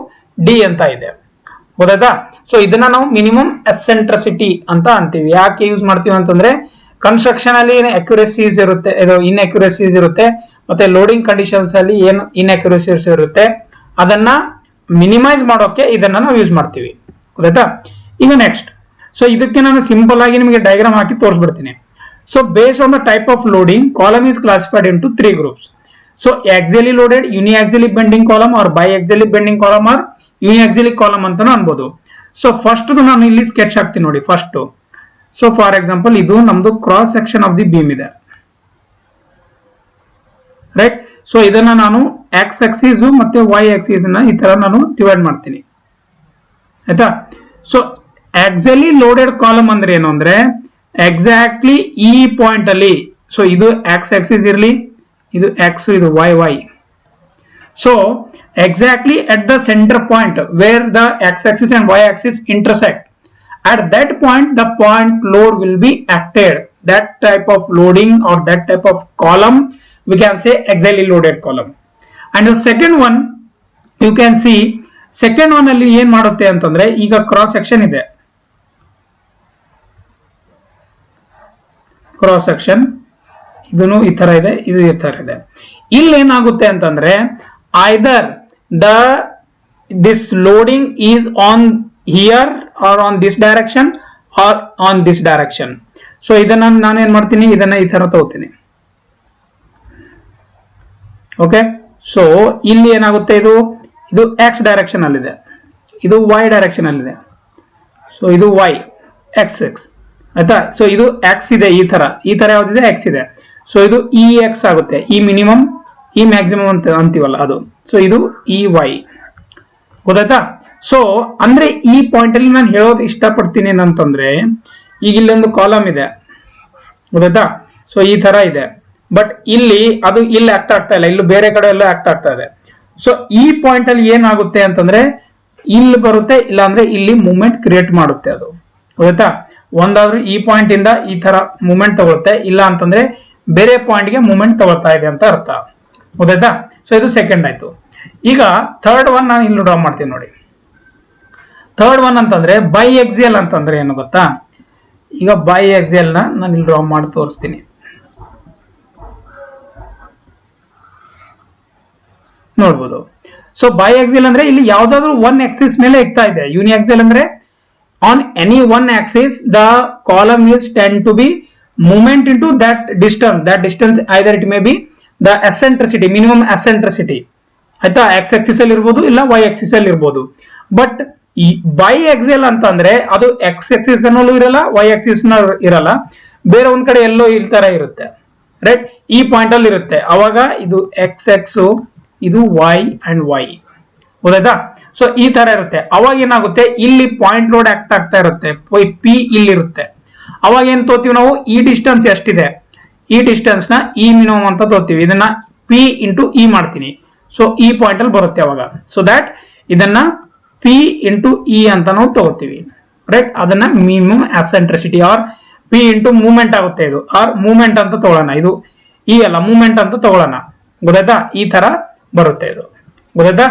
D ಅಂತ ಇದೆ, ಗೊತ್ತಾಯ್ತಾ? ಸೊ ಇದನ್ನ ನಾವು ಮಿನಿಮಮ್ ಎಸೆಂಟ್ರಿಸಿಟಿ ಅಂತ ಅಂತೀವಿ. ಯಾಕೆ ಯೂಸ್ ಮಾಡ್ತೀವಿ ಅಂತಂದ್ರೆ ಕನ್ಸ್ಟ್ರಕ್ಷನ್ ಅಲ್ಲಿ ಅಕ್ಯುರಸೀಸ್ ಇರುತ್ತೆ, ಇನ್ಅಕ್ಯುರಸೀಸ್ ಇರುತ್ತೆ, ಮತ್ತೆ ಲೋಡಿಂಗ್ ಕಂಡೀಷನ್ಸ್ ಅಲ್ಲಿ ಏನು ಇನ್ಅಕ್ಯುರಸೀಸ್ ಇರುತ್ತೆ ಅದನ್ನ ಮಿನಿಮೈಸ್ ಮಾಡೋಕೆ ಇದನ್ನ ನಾವು ಯೂಸ್ ಮಾಡ್ತೀವಿ, ಗೊತ್ತಾಯ್ತಾ? ಈಗ ನೆಕ್ಸ್ಟ್, ಸೊ ಇದಕ್ಕೆ ನಾನು ಸಿಂಪಲ್ ಆಗಿ ನಿಮಗೆ ಡಯಾಗ್ರಾಮ್ ಹಾಕಿ ತೋರಿಸ್ಬಿಡ್ತೀನಿ. So based on the type of loading, column is classified into three groups. So axially loaded, uniaxially bending column, or biaxially bending column, or uniaxially column ಅಂತಾನು ಅನ್ಬೋದು. ಸೊ ಫಸ್ಟ್ ನಾನು ಇಲ್ಲಿ ಸ್ಕೆಚ್ ಹಾಕ್ತೀನಿ ನೋಡಿ. ಫಸ್ಟ್, ಸೊ ಫಾರ್ ಎಕ್ಸಾಂಪಲ್ ಇದು ನಮ್ದು cross section of the beam ಇದೆ, right? So ಇದನ್ನ ನಾನು ಎಕ್ಸ್ ಆಕ್ಸಿಸ್ ಮತ್ತೆ ವೈ ಆಕ್ಸಿಸ್ ನ ಈ ತರ ನಾನು ಡಿವೈಡ್ ಮಾಡ್ತೀನಿ, ಆಯ್ತಾ? ಸೊ ಆಕ್ಸಿಯಲಿ ಲೋಡೆಡ್ ಕಾಲಮ್ ಅಂದ್ರೆ ಏನು ಅಂದ್ರೆ ಎಕ್ಸಾಕ್ಟ್ಲಿ ಈ ಪಾಯಿಂಟ್ ಅಲ್ಲಿ, ಸೊ ಇದು ಎಕ್ಸ್ ಆಕ್ಸಿಸ್ ಇರಲಿ, ಇದು ಎಕ್ಸ್, ಇದು Y Y. So exactly at the centre point where the X axis and Y axis intersect, at that point the point load will be acted. That type of loading or that type of column we can say axially loaded column. And the second one you can see, second one ಅಲ್ಲಿ ಏನ್ ಮಾಡುತ್ತೆ ಅಂತಂದ್ರೆ ಈಗ cross section ಇದೆ, cross section ಇದನ್ನು ಈ ತರ ಇದೆ, ಇದು ಈ ತರ ಇದೆ. ಇಲ್ಲಿ ಏನಾಗುತ್ತೆ ಅಂತಂದ್ರೆ either this loading is on here or on this direction or on this direction. So ಇದನ್ನ ನಾನು ಏನ್ ಮಾಡ್ತೀನಿ, ಇದನ್ನ ಈ ತರ ತಗೋತೀನಿ, ಓಕೆ? ಸೊ ಇಲ್ಲಿ ಏನಾಗುತ್ತೆ, ಇದು ಎಕ್ಸ್ ಡೈರೆಕ್ಷನ್ ಅಲ್ಲಿದೆ, ಇದು ವೈ ಡೈರೆಕ್ಷನ್ ಅಲ್ಲಿದೆ. ಸೊ ಇದು ವೈ ಎಕ್ಸ್ ಎಕ್ಸ್, ಆಯ್ತಾ? ಸೊ ಇದು ಎಕ್ಸ್ ಇದೆ, ಈ ತರ ಯಾವ್ದಿದೆ ಎಕ್ಸ್ ಇದೆ. ಸೊ ಇದು ಇ ಎಕ್ಸ್ ಆಗುತ್ತೆ, ಈ ಮಿನಿಮಮ್ ಈ ಮ್ಯಾಕ್ಸಿಮಮ್ ಅಂತ ಅಂತೀವಲ್ಲ ಅದು. ಸೊ ಇದು ಇ ವೈ, ಗೊತ್ತಾಯ್ತಾ? ಸೊ ಅಂದ್ರೆ ಈ ಪಾಯಿಂಟ್ ಅಲ್ಲಿ ನಾನು ಹೇಳೋದು ಇಷ್ಟಪಡ್ತೀನಿ ಏನಂತಂದ್ರೆ, ಈಗ ಇಲ್ಲೊಂದು ಕಾಲಮ್ ಇದೆ, ಗೊತ್ತಾಯ್ತಾ? ಸೊ ಈ ತರ ಇದೆ, ಬಟ್ ಇಲ್ಲಿ ಅದು ಇಲ್ಲಿ ಆಕ್ಟ್ ಆಗ್ತಾ ಇಲ್ಲ, ಇಲ್ಲಿ ಬೇರೆ ಕಡೆ ಎಲ್ಲ ಆಕ್ಟ್ ಆಗ್ತಾ ಇದೆ. ಸೊ ಈ ಪಾಯಿಂಟ್ ಅಲ್ಲಿ ಏನಾಗುತ್ತೆ ಅಂತಂದ್ರೆ ಇಲ್ಲಿ ಬರುತ್ತೆ, ಇಲ್ಲ ಅಂದ್ರೆ ಇಲ್ಲಿ ಮೂವ್ಮೆಂಟ್ ಕ್ರಿಯೇಟ್ ಮಾಡುತ್ತೆ ಅದು, ಗೊತ್ತಾಯ್ತಾ? ಒಂದಾದ್ರೂ ಈ ಪಾಯಿಂಟ್ ಇಂದ ಈ ತರ ಮೂವ್ಮೆಂಟ್ ತಗೊಳುತ್ತೆ, ಇಲ್ಲ ಅಂತಂದ್ರೆ ಬೇರೆ ಪಾಯಿಂಟ್ ಗೆ ಮೂವ್ಮೆಂಟ್ ತಗೊಳ್ತಾ ಇದೆ ಅಂತ ಅರ್ಥ, ಗೊತ್ತಾಯ್ತಾ? ಸೊ ಇದು ಸೆಕೆಂಡ್ ಆಯ್ತು. ಈಗ ಥರ್ಡ್ ಒನ್ ನಾನು ಇಲ್ಲಿ ಡ್ರಾ ಮಾಡ್ತೀನಿ ನೋಡಿ. ಥರ್ಡ್ ಒನ್ ಅಂತಂದ್ರೆ ಬೈ ಎಕ್ಸಿಯಲ್ ಅಂತಂದ್ರೆ ಏನು ಗೊತ್ತಾ? ಈಗ ಬೈ ಎಕ್ಸಿಯಲ್ ನಾನು ಇಲ್ಲಿ ಡ್ರಾ ಮಾಡಿ ತೋರಿಸ್ತೀನಿ, ನೋಡ್ಬೋದು. ಸೊ ಬೈ ಎಕ್ಸಿಯಲ್ ಅಂದ್ರೆ ಇಲ್ಲಿ ಯಾವ್ದಾದ್ರು ಒನ್ ಎಕ್ಸಿಸ್ ಮೇಲೆ ಇಕ್ತಾ ಇದೆ. ಯೂನಿ ಎಕ್ಸಿಯಲ್ ಅಂದ್ರೆ on any one axis the column is tend to be movement into that distance either it may be the eccentricity minimum eccentricity ಆಯ್ತಾ x axis ಅಲ್ಲಿ ಇರಬಹುದು ಇಲ್ಲ y axis ಅಲ್ಲಿ ಇರಬಹುದು ಬಟ್ biaxial ಅಂತಂದ್ರೆ ಅದು x axis ನಲ್ಲೂ ಇರಲ್ಲ y axis ನಲ್ಲೂ ಇರಲ್ಲ ಬೇರೆ ಒಂದ್ ಕಡೆ ಎಲ್ಲೋ ಈ ತರ ಇರುತ್ತೆ ರೈಟ್ ಈ ಪಾಯಿಂಟ್ ಅಲ್ಲಿ ಇರುತ್ತೆ ಅವಾಗ ಇದು x ಇದು y and y ಗೊತ್ತಾಯ್ತಾ ಸೊ ಈ ತರ ಇರುತ್ತೆ ಅವಾಗ ಏನಾಗುತ್ತೆ ಇಲ್ಲಿ ಪಾಯಿಂಟ್ ಲೋಡ್ ಆಕ್ಟ್ ಆಗ್ತಾ ಇರುತ್ತೆ ಪಿ ಇಲ್ಲಿ ಇರುತ್ತೆ ಅವಾಗ ಏನ್ ತೋತೀವಿ ನಾವು ಈ ಡಿಸ್ಟೆನ್ಸ್ ಎಷ್ಟಿದೆ ಈ ಡಿಸ್ಟೆನ್ಸ್ ನ ಇ ಮಿನಿಮಮ್ ಅಂತ ತೋತೀವಿ ಇದನ್ನ ಪಿ ಇಂಟು ಇ ಮಾಡ್ತೀನಿ ಸೊ ಈ ಪಾಯಿಂಟ್ ಅಲ್ಲಿ ಬರುತ್ತೆ ಅವಾಗ ಸೊ ದಟ್ ಇದನ್ನ ಪಿ ಇಂಟು ಇ ಅಂತ ನಾವು ತಗೋತೀವಿ ರೈಟ್ ಅದನ್ನ minimum eccentricity or P into moment ಆಗುತ್ತೆ ಇದು ಆರ್ ಮೂವ್ಮೆಂಟ್ ಅಂತ ತಗೊಳ್ಳೋಣ ಇದು ಈ ಅಲ್ಲ ಮೂವ್ಮೆಂಟ್ ಅಂತ ತಗೊಳ್ಳೋಣ ಗೊತ್ತಾಯ್ತಾ ಈ ತರ ಬರುತ್ತೆ ಇದು ಗೊತ್ತಾಯ್ತಾ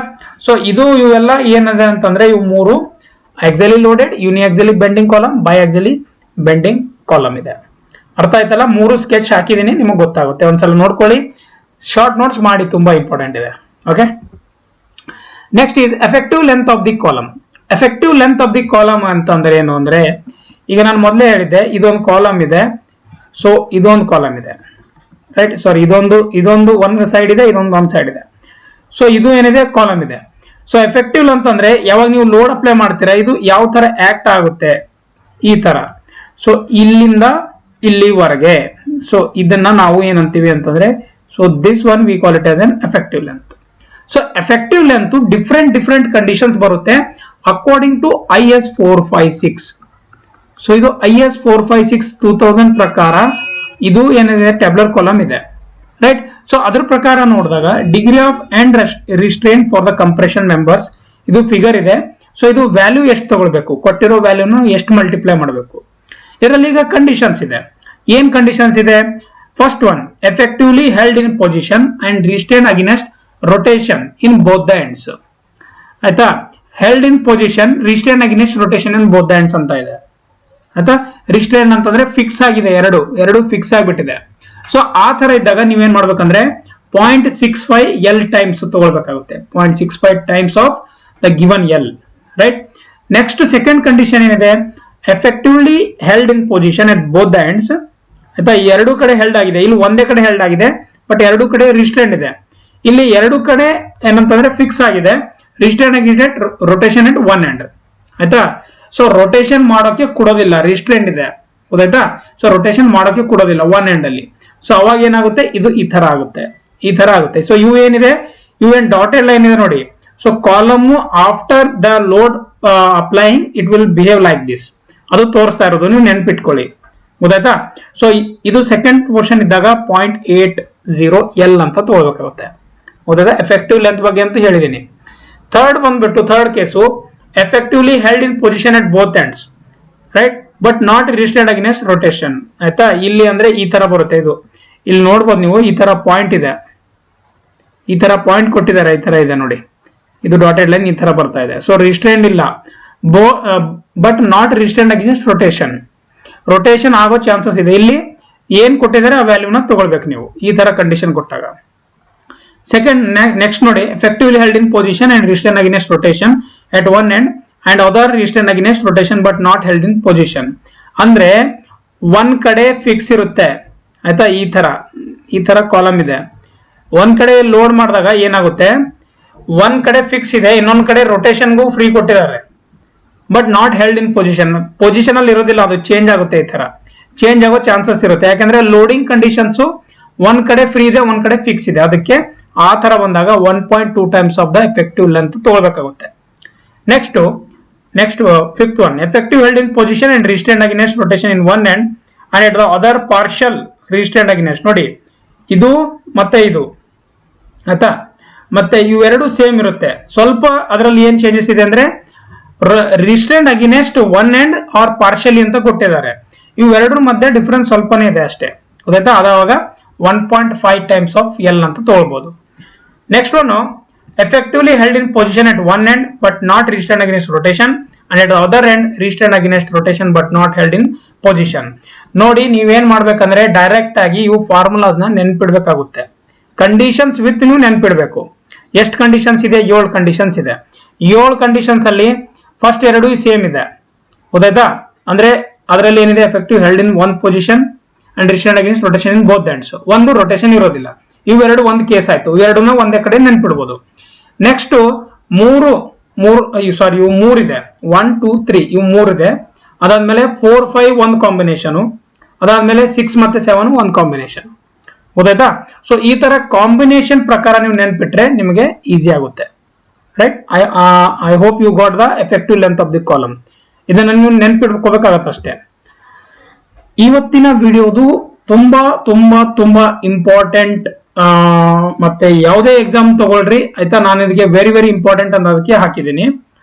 ಸೊ ಇದು ಇವೆಲ್ಲ ಏನಿದೆ ಅಂತಂದ್ರೆ ಇವು ಮೂರು axially loaded uniaxially bending column biaxially bending column ಇದೆ ಅರ್ಥ ಆಯ್ತಲ್ಲ ಮೂರು ಸ್ಕೆಚ್ ಹಾಕಿದೀನಿ ನಿಮಗೆ ಗೊತ್ತಾಗುತ್ತೆ ಒಂದ್ಸಲ ನೋಡ್ಕೊಳ್ಳಿ ಶಾರ್ಟ್ ನೋಟ್ಸ್ ಮಾಡಿ ತುಂಬಾ ಇಂಪಾರ್ಟೆಂಟ್ ಇದೆ okay next is effective length of the column effective length of the column ಅಂತಂದ್ರೆ ಏನು ಅಂದ್ರೆ ಈಗ ನಾನು ಮೊದಲೇ ಹೇಳಿದ್ದೆ ಇದೊಂದು ಕಾಲಮ್ ಇದೆ ಸೊ ಇದೊಂದು ಕಾಲಮ್ ಇದೆ ರೈಟ್ ಸಾರಿ ಇದೊಂದು ಒಂದ್ ಸೈಡ್ ಇದೆ ಇದೊಂದು ಒಂದ್ ಸೈಡ್ ಇದೆ ಸೊ ಇದು ಏನಿದೆ ಕಾಲಮ್ ಇದೆ ಸೊ ಎಫೆಕ್ಟಿವ್ ಅಂತಂದ್ರೆ ಯಾವಾಗ ನೀವು ಲೋಡ್ ಅಪ್ಲೈ ಮಾಡ್ತೀರಾ ಇದು ಯಾವ ತರ ಆಕ್ಟ್ ಆಗುತ್ತೆ ಈ ತರ ಸೊ ಇಲ್ಲಿಂದ ಇಲ್ಲಿವರೆಗೆ ಸೊ ಇದನ್ನ ನಾವು ಏನಂತೀವಿ ಅಂತಂದ್ರೆ so this one we call it as N effective length so effective length different conditions ಬರುತ್ತೆ ಅಕಾರ್ಡಿಂಗ್ ಟು IS 456 ಸೊ ಇದು IS 456 2000 ಪ್ರಕಾರ ಇದು ಏನಿದೆ ಟ್ಯಾಬ್ಯುಲರ್ ಕಾಲಮ್ ಇದೆ ರೈಟ್ ಸೊ ಅದ್ರ ಪ್ರಕಾರ ನೋಡಿದಾಗ degree of end ರಿಸ್ಟ್ರೇಂಟ್ for the compression members ಇದು ಫಿಗರ್ ಇದೆ ಸೊ ಇದು ವ್ಯಾಲ್ಯೂ ಎಷ್ಟು ತಗೊಳ್ಬೇಕು ಕೊಟ್ಟಿರೋ ವ್ಯಾಲ್ಯೂನ ಎಷ್ಟು ಮಲ್ಟಿಪ್ಲೈ ಮಾಡಬೇಕು ಇದರಲ್ಲಿ ಈಗ ಕಂಡೀಷನ್ಸ್ ಇದೆ ಏನ್ ಕಂಡೀಷನ್ಸ್ ಇದೆ first one effectively held in position and restrain against rotation in both the ends ಆಯ್ತಾ held in position restrain against rotation in both the ends ಅಂತ ಇದೆ ಆಯ್ತಾ ರಿಸ್ಟ್ರೇನ್ ಅಂತಂದ್ರೆ ಫಿಕ್ಸ್ ಆಗಿದೆ ಎರಡು ಫಿಕ್ಸ್ ಆಗಿಬಿಟ್ಟಿದೆ ಸೊ ಆ ತರ ಇದ್ದಾಗ ನೀವೇನ್ ಮಾಡ್ಬೇಕಂದ್ರೆ 0.65 L ಟೈಮ್ಸ್ ತಗೊಳ್ಬೇಕಾಗುತ್ತೆ 0.65 times of the given L right next second condition ಏನಿದೆ effectively held in position at both the ends ಆಯ್ತಾ ಎರಡು ಕಡೆ ಹೆಲ್ಡ್ ಆಗಿದೆ ಇಲ್ಲಿ ಒಂದೇ ಕಡೆ ಹೆಲ್ಡ್ ಆಗಿದೆ ಬಟ್ ಎರಡು ಕಡೆ ರಿಸ್ಟ್ರೇನ್ ಇದೆ ಇಲ್ಲಿ ಎರಡು ಕಡೆ ಏನಂತಂದ್ರೆ ಫಿಕ್ಸ್ ಆಗಿದೆ ರಿಸ್ಟ್ರೇನ್ ಆಗಿದೆ ರೊಟೇಷನ್ ಅಟ್ ಒನ್ ಎಂಡ್ ಆಯ್ತಾ ಸೊ ರೊಟೇಷನ್ ಮಾಡೋಕೆ ಕೊಡೋದಿಲ್ಲ ರಿಸ್ಟ್ರೇನ್ ಇದೆ ಗೊತ್ತಾಯ್ತಾ ಸೊ ರೊಟೇಷನ್ ಮಾಡೋಕೆ ಕೊಡೋದಿಲ್ಲ ಒನ್ ಎಂಡ್ ಅಲ್ಲಿ ಸೊ ಅವಾಗ ಏನಾಗುತ್ತೆ ಇದು ಈ ತರ ಆಗುತ್ತೆ ಸೊ ಇವು ಏನಿದೆ ಇವು ಏನ್ ಡಾಟೆಡ್ ಲೈನ್ ಇದೆ ನೋಡಿ so column after the load applying it will behave like this ಅದು ತೋರಿಸ್ತಾ ಇರೋದು ನೀವು ನೆನ್ಪಿಟ್ಕೊಳ್ಳಿ ಗೊತ್ತಾಯ್ತಾ ಸೊ ಇದು ಸೆಕೆಂಡ್ ಪೋರ್ಷನ್ ಇದ್ದಾಗ 0.80 L ಅಂತ ತಗೋಬೇಕಾಗುತ್ತೆ ಗೊತ್ತಾಯ್ತಾ ಎಫೆಕ್ಟಿವ್ ಲೆಂತ್ ಬಗ್ಗೆ ಅಂತ ಹೇಳಿದೀನಿ ಥರ್ಡ್ ಬಂದ್ಬಿಟ್ಟು third case effectively held in position at both ends right but not restrained against rotation ಆಯ್ತಾ ಇಲ್ಲಿ ಅಂದ್ರೆ ಈ ತರ ಬರುತ್ತೆ ಇದು ಇಲ್ಲಿ ನೋಡ್ಬೋದು ನೀವು ಈ ತರ ಪಾಯಿಂಟ್ ಇದೆ ಈ ತರ ಪಾಯಿಂಟ್ ಕೊಟ್ಟಿದ್ದಾರೆ ಈ ತರ ಇದೆ ನೋಡಿ ಇದು ಡಾಟೆಡ್ ಲೈನ್ ಈ ತರ ಬರ್ತಾ ಇದೆ ಸೊ ರಿಸ್ಟ್ರೇನ್ಡ್ ಇಲ್ಲ but not restrained against rotation ಆಗೋ ಚಾನ್ಸಸ್ ಇದೆ ಇಲ್ಲಿ ಏನ್ ಕೊಟ್ಟಿದ್ದಾರೆ ಆ ವ್ಯಾಲ್ಯೂನ ತಗೊಳ್ಬೇಕು ನೀವು ಈ ತರ ಕಂಡೀಷನ್ ಕೊಟ್ಟಾಗ ಸೆಕೆಂಡ್ ನೆಕ್ಸ್ಟ್ ನೋಡಿ effectively held in position and restrain against rotation at one end and other restrain against rotation but not held in position ಅಂದ್ರೆ ಒಂದ್ ಕಡೆ ಫಿಕ್ಸ್ ಇರುತ್ತೆ ಆಯ್ತಾ ಈ ತರ ಕಾಲಮ್ ಇದೆ ಒಂದ್ ಕಡೆ ಲೋಡ್ ಮಾಡಿದಾಗ ಏನಾಗುತ್ತೆ ಒಂದ್ ಕಡೆ ಫಿಕ್ಸ್ ಇದೆ ಇನ್ನೊಂದ್ ಕಡೆ ರೊಟೇಷನ್ಗೂ ಫ್ರೀ ಕೊಟ್ಟಿದ್ದಾರೆ but not held in position ಅಲ್ಲಿ ಇರೋದಿಲ್ಲ ಅದು ಚೇಂಜ್ ಆಗುತ್ತೆ ಈ ತರ ಚೇಂಜ್ ಆಗೋ ಚಾನ್ಸಸ್ ಇರುತ್ತೆ ಯಾಕಂದ್ರೆ ಲೋಡಿಂಗ್ ಕಂಡೀಷನ್ಸ್ ಒಂದ್ ಕಡೆ ಫ್ರೀ ಇದೆ ಒಂದ್ ಕಡೆ ಫಿಕ್ಸ್ ಇದೆ ಅದಕ್ಕೆ ಆ ತರ ಬಂದಾಗ 1.2 times of the effective length ತಗೊಳ್ಬೇಕಾಗುತ್ತೆ next fifth one effective held in position and restrained against rotation in one end and at the other partial restrained against ನೋಡಿ ಇದು ಮತ್ತೆ ಇದು ಆಯ್ತಾ ಮತ್ತೆ ಇವೆರಡು ಸೇಮ್ ಇರುತ್ತೆ ಸ್ವಲ್ಪ ಅದರಲ್ಲಿ ಏನ್ ಚೇಂಜಸ್ ಇದೆ ಅಂದ್ರೆ restrained against one end or partially ಅಂತ ಕೊಟ್ಟಿದ್ದಾರೆ ಇವೆರಡರ ಮಧ್ಯೆ ಡಿಫರೆನ್ಸ್ ಸ್ವಲ್ಪನೇ ಇದೆ ಅಷ್ಟೇ ಗೊತ್ತಾಯ್ತಾ ಅದಾವಾಗ 1.5 ಟೈಮ್ಸ್ ಆಫ್ ಎಲ್ ಅಂತ ತಗೊಳ್ಬಹುದು next one effectively held in position at one end but not restrained against rotation and at the other end restrained against rotation but not held in position ನೋಡಿ ನೀವೇನ್ ಮಾಡ್ಬೇಕಂದ್ರೆ direct ಆಗಿ ಇವು formulas ನ ನೆನ್ಪಿಡ್ಬೇಕಾಗುತ್ತೆ conditions with ನೀವು ನೆನ್ಪಿಡ್ಬೇಕು ಎಷ್ಟು conditions ಇದೆ 7 conditions ಇದೆ 7 ಕಂಡೀಷನ್ಸ್ ಅಲ್ಲಿ ಫಸ್ಟ್ ಎರಡು ಸೇಮ್ ಇದೆ ಗೊತ್ತಾಯ್ತಾ? ಅಂದ್ರೆ ಅದರಲ್ಲಿ ಏನಿದೆ, effective held in one position and ರಿಸ್ಟ್ರೈನ್ಡ್ against rotation in both ends. ಒಂದು ರೊಟೇಷನ್ ಇರೋದಿಲ್ಲ. ಇವೆರಡು ಒಂದು ಕೇಸ್ ಆಯ್ತು, ಇವೆರಡನ್ನ ಒಂದೇ ಕಡೆ ನೆನ್ಪಿಡ್ಬೋದು. ನೆಕ್ಸ್ಟ್ ಇವು ಮೂರಿದೆ, 1 2 3 ಇವು ಮೂರಿದೆ. ಅದಾದ್ಮೇಲೆ 4 5 ಒಂದು ಕಾಂಬಿನೇಷನ್, ಅದಾದ್ಮೇಲೆ 6 ಮತ್ತೆ 7 ಒಂದು ಕಾಂಬಿನೇಷನ್. ಗೊತ್ತಾಯ್ತಾ? ಸೊ ಈ ತರ ಕಾಂಬಿನೇಷನ್ ಪ್ರಕಾರ ನೀವು ನೆನ್ಪಿಟ್ರೆ ನಿಮಗೆ ಈಸಿ ಆಗುತ್ತೆ, right? I hope you got the effective length of the column. ಇದನ್ನ ನೀವು ನೆನ್ಪಿಟ್ಕೋಬೇಕಾಗತ್ತೆ ಅಷ್ಟೇ. ಇವತ್ತಿನ ವಿಡಿಯೋದು ತುಂಬಾ ತುಂಬಾ ತುಂಬಾ ಇಂಪಾರ್ಟೆಂಟ್. ಮತ್ತೆ ಯಾವುದೇ ಎಕ್ಸಾಮ್ ತಗೊಳ್ರಿ ಆಯ್ತಾ, ನಾನು ಇದಕ್ಕೆ ವೆರಿ ವೆರಿ ಇಂಪಾರ್ಟೆಂಟ್ ಅಂತ ಅದಕ್ಕೆ ಹಾಕಿದ್ದೀನಿ.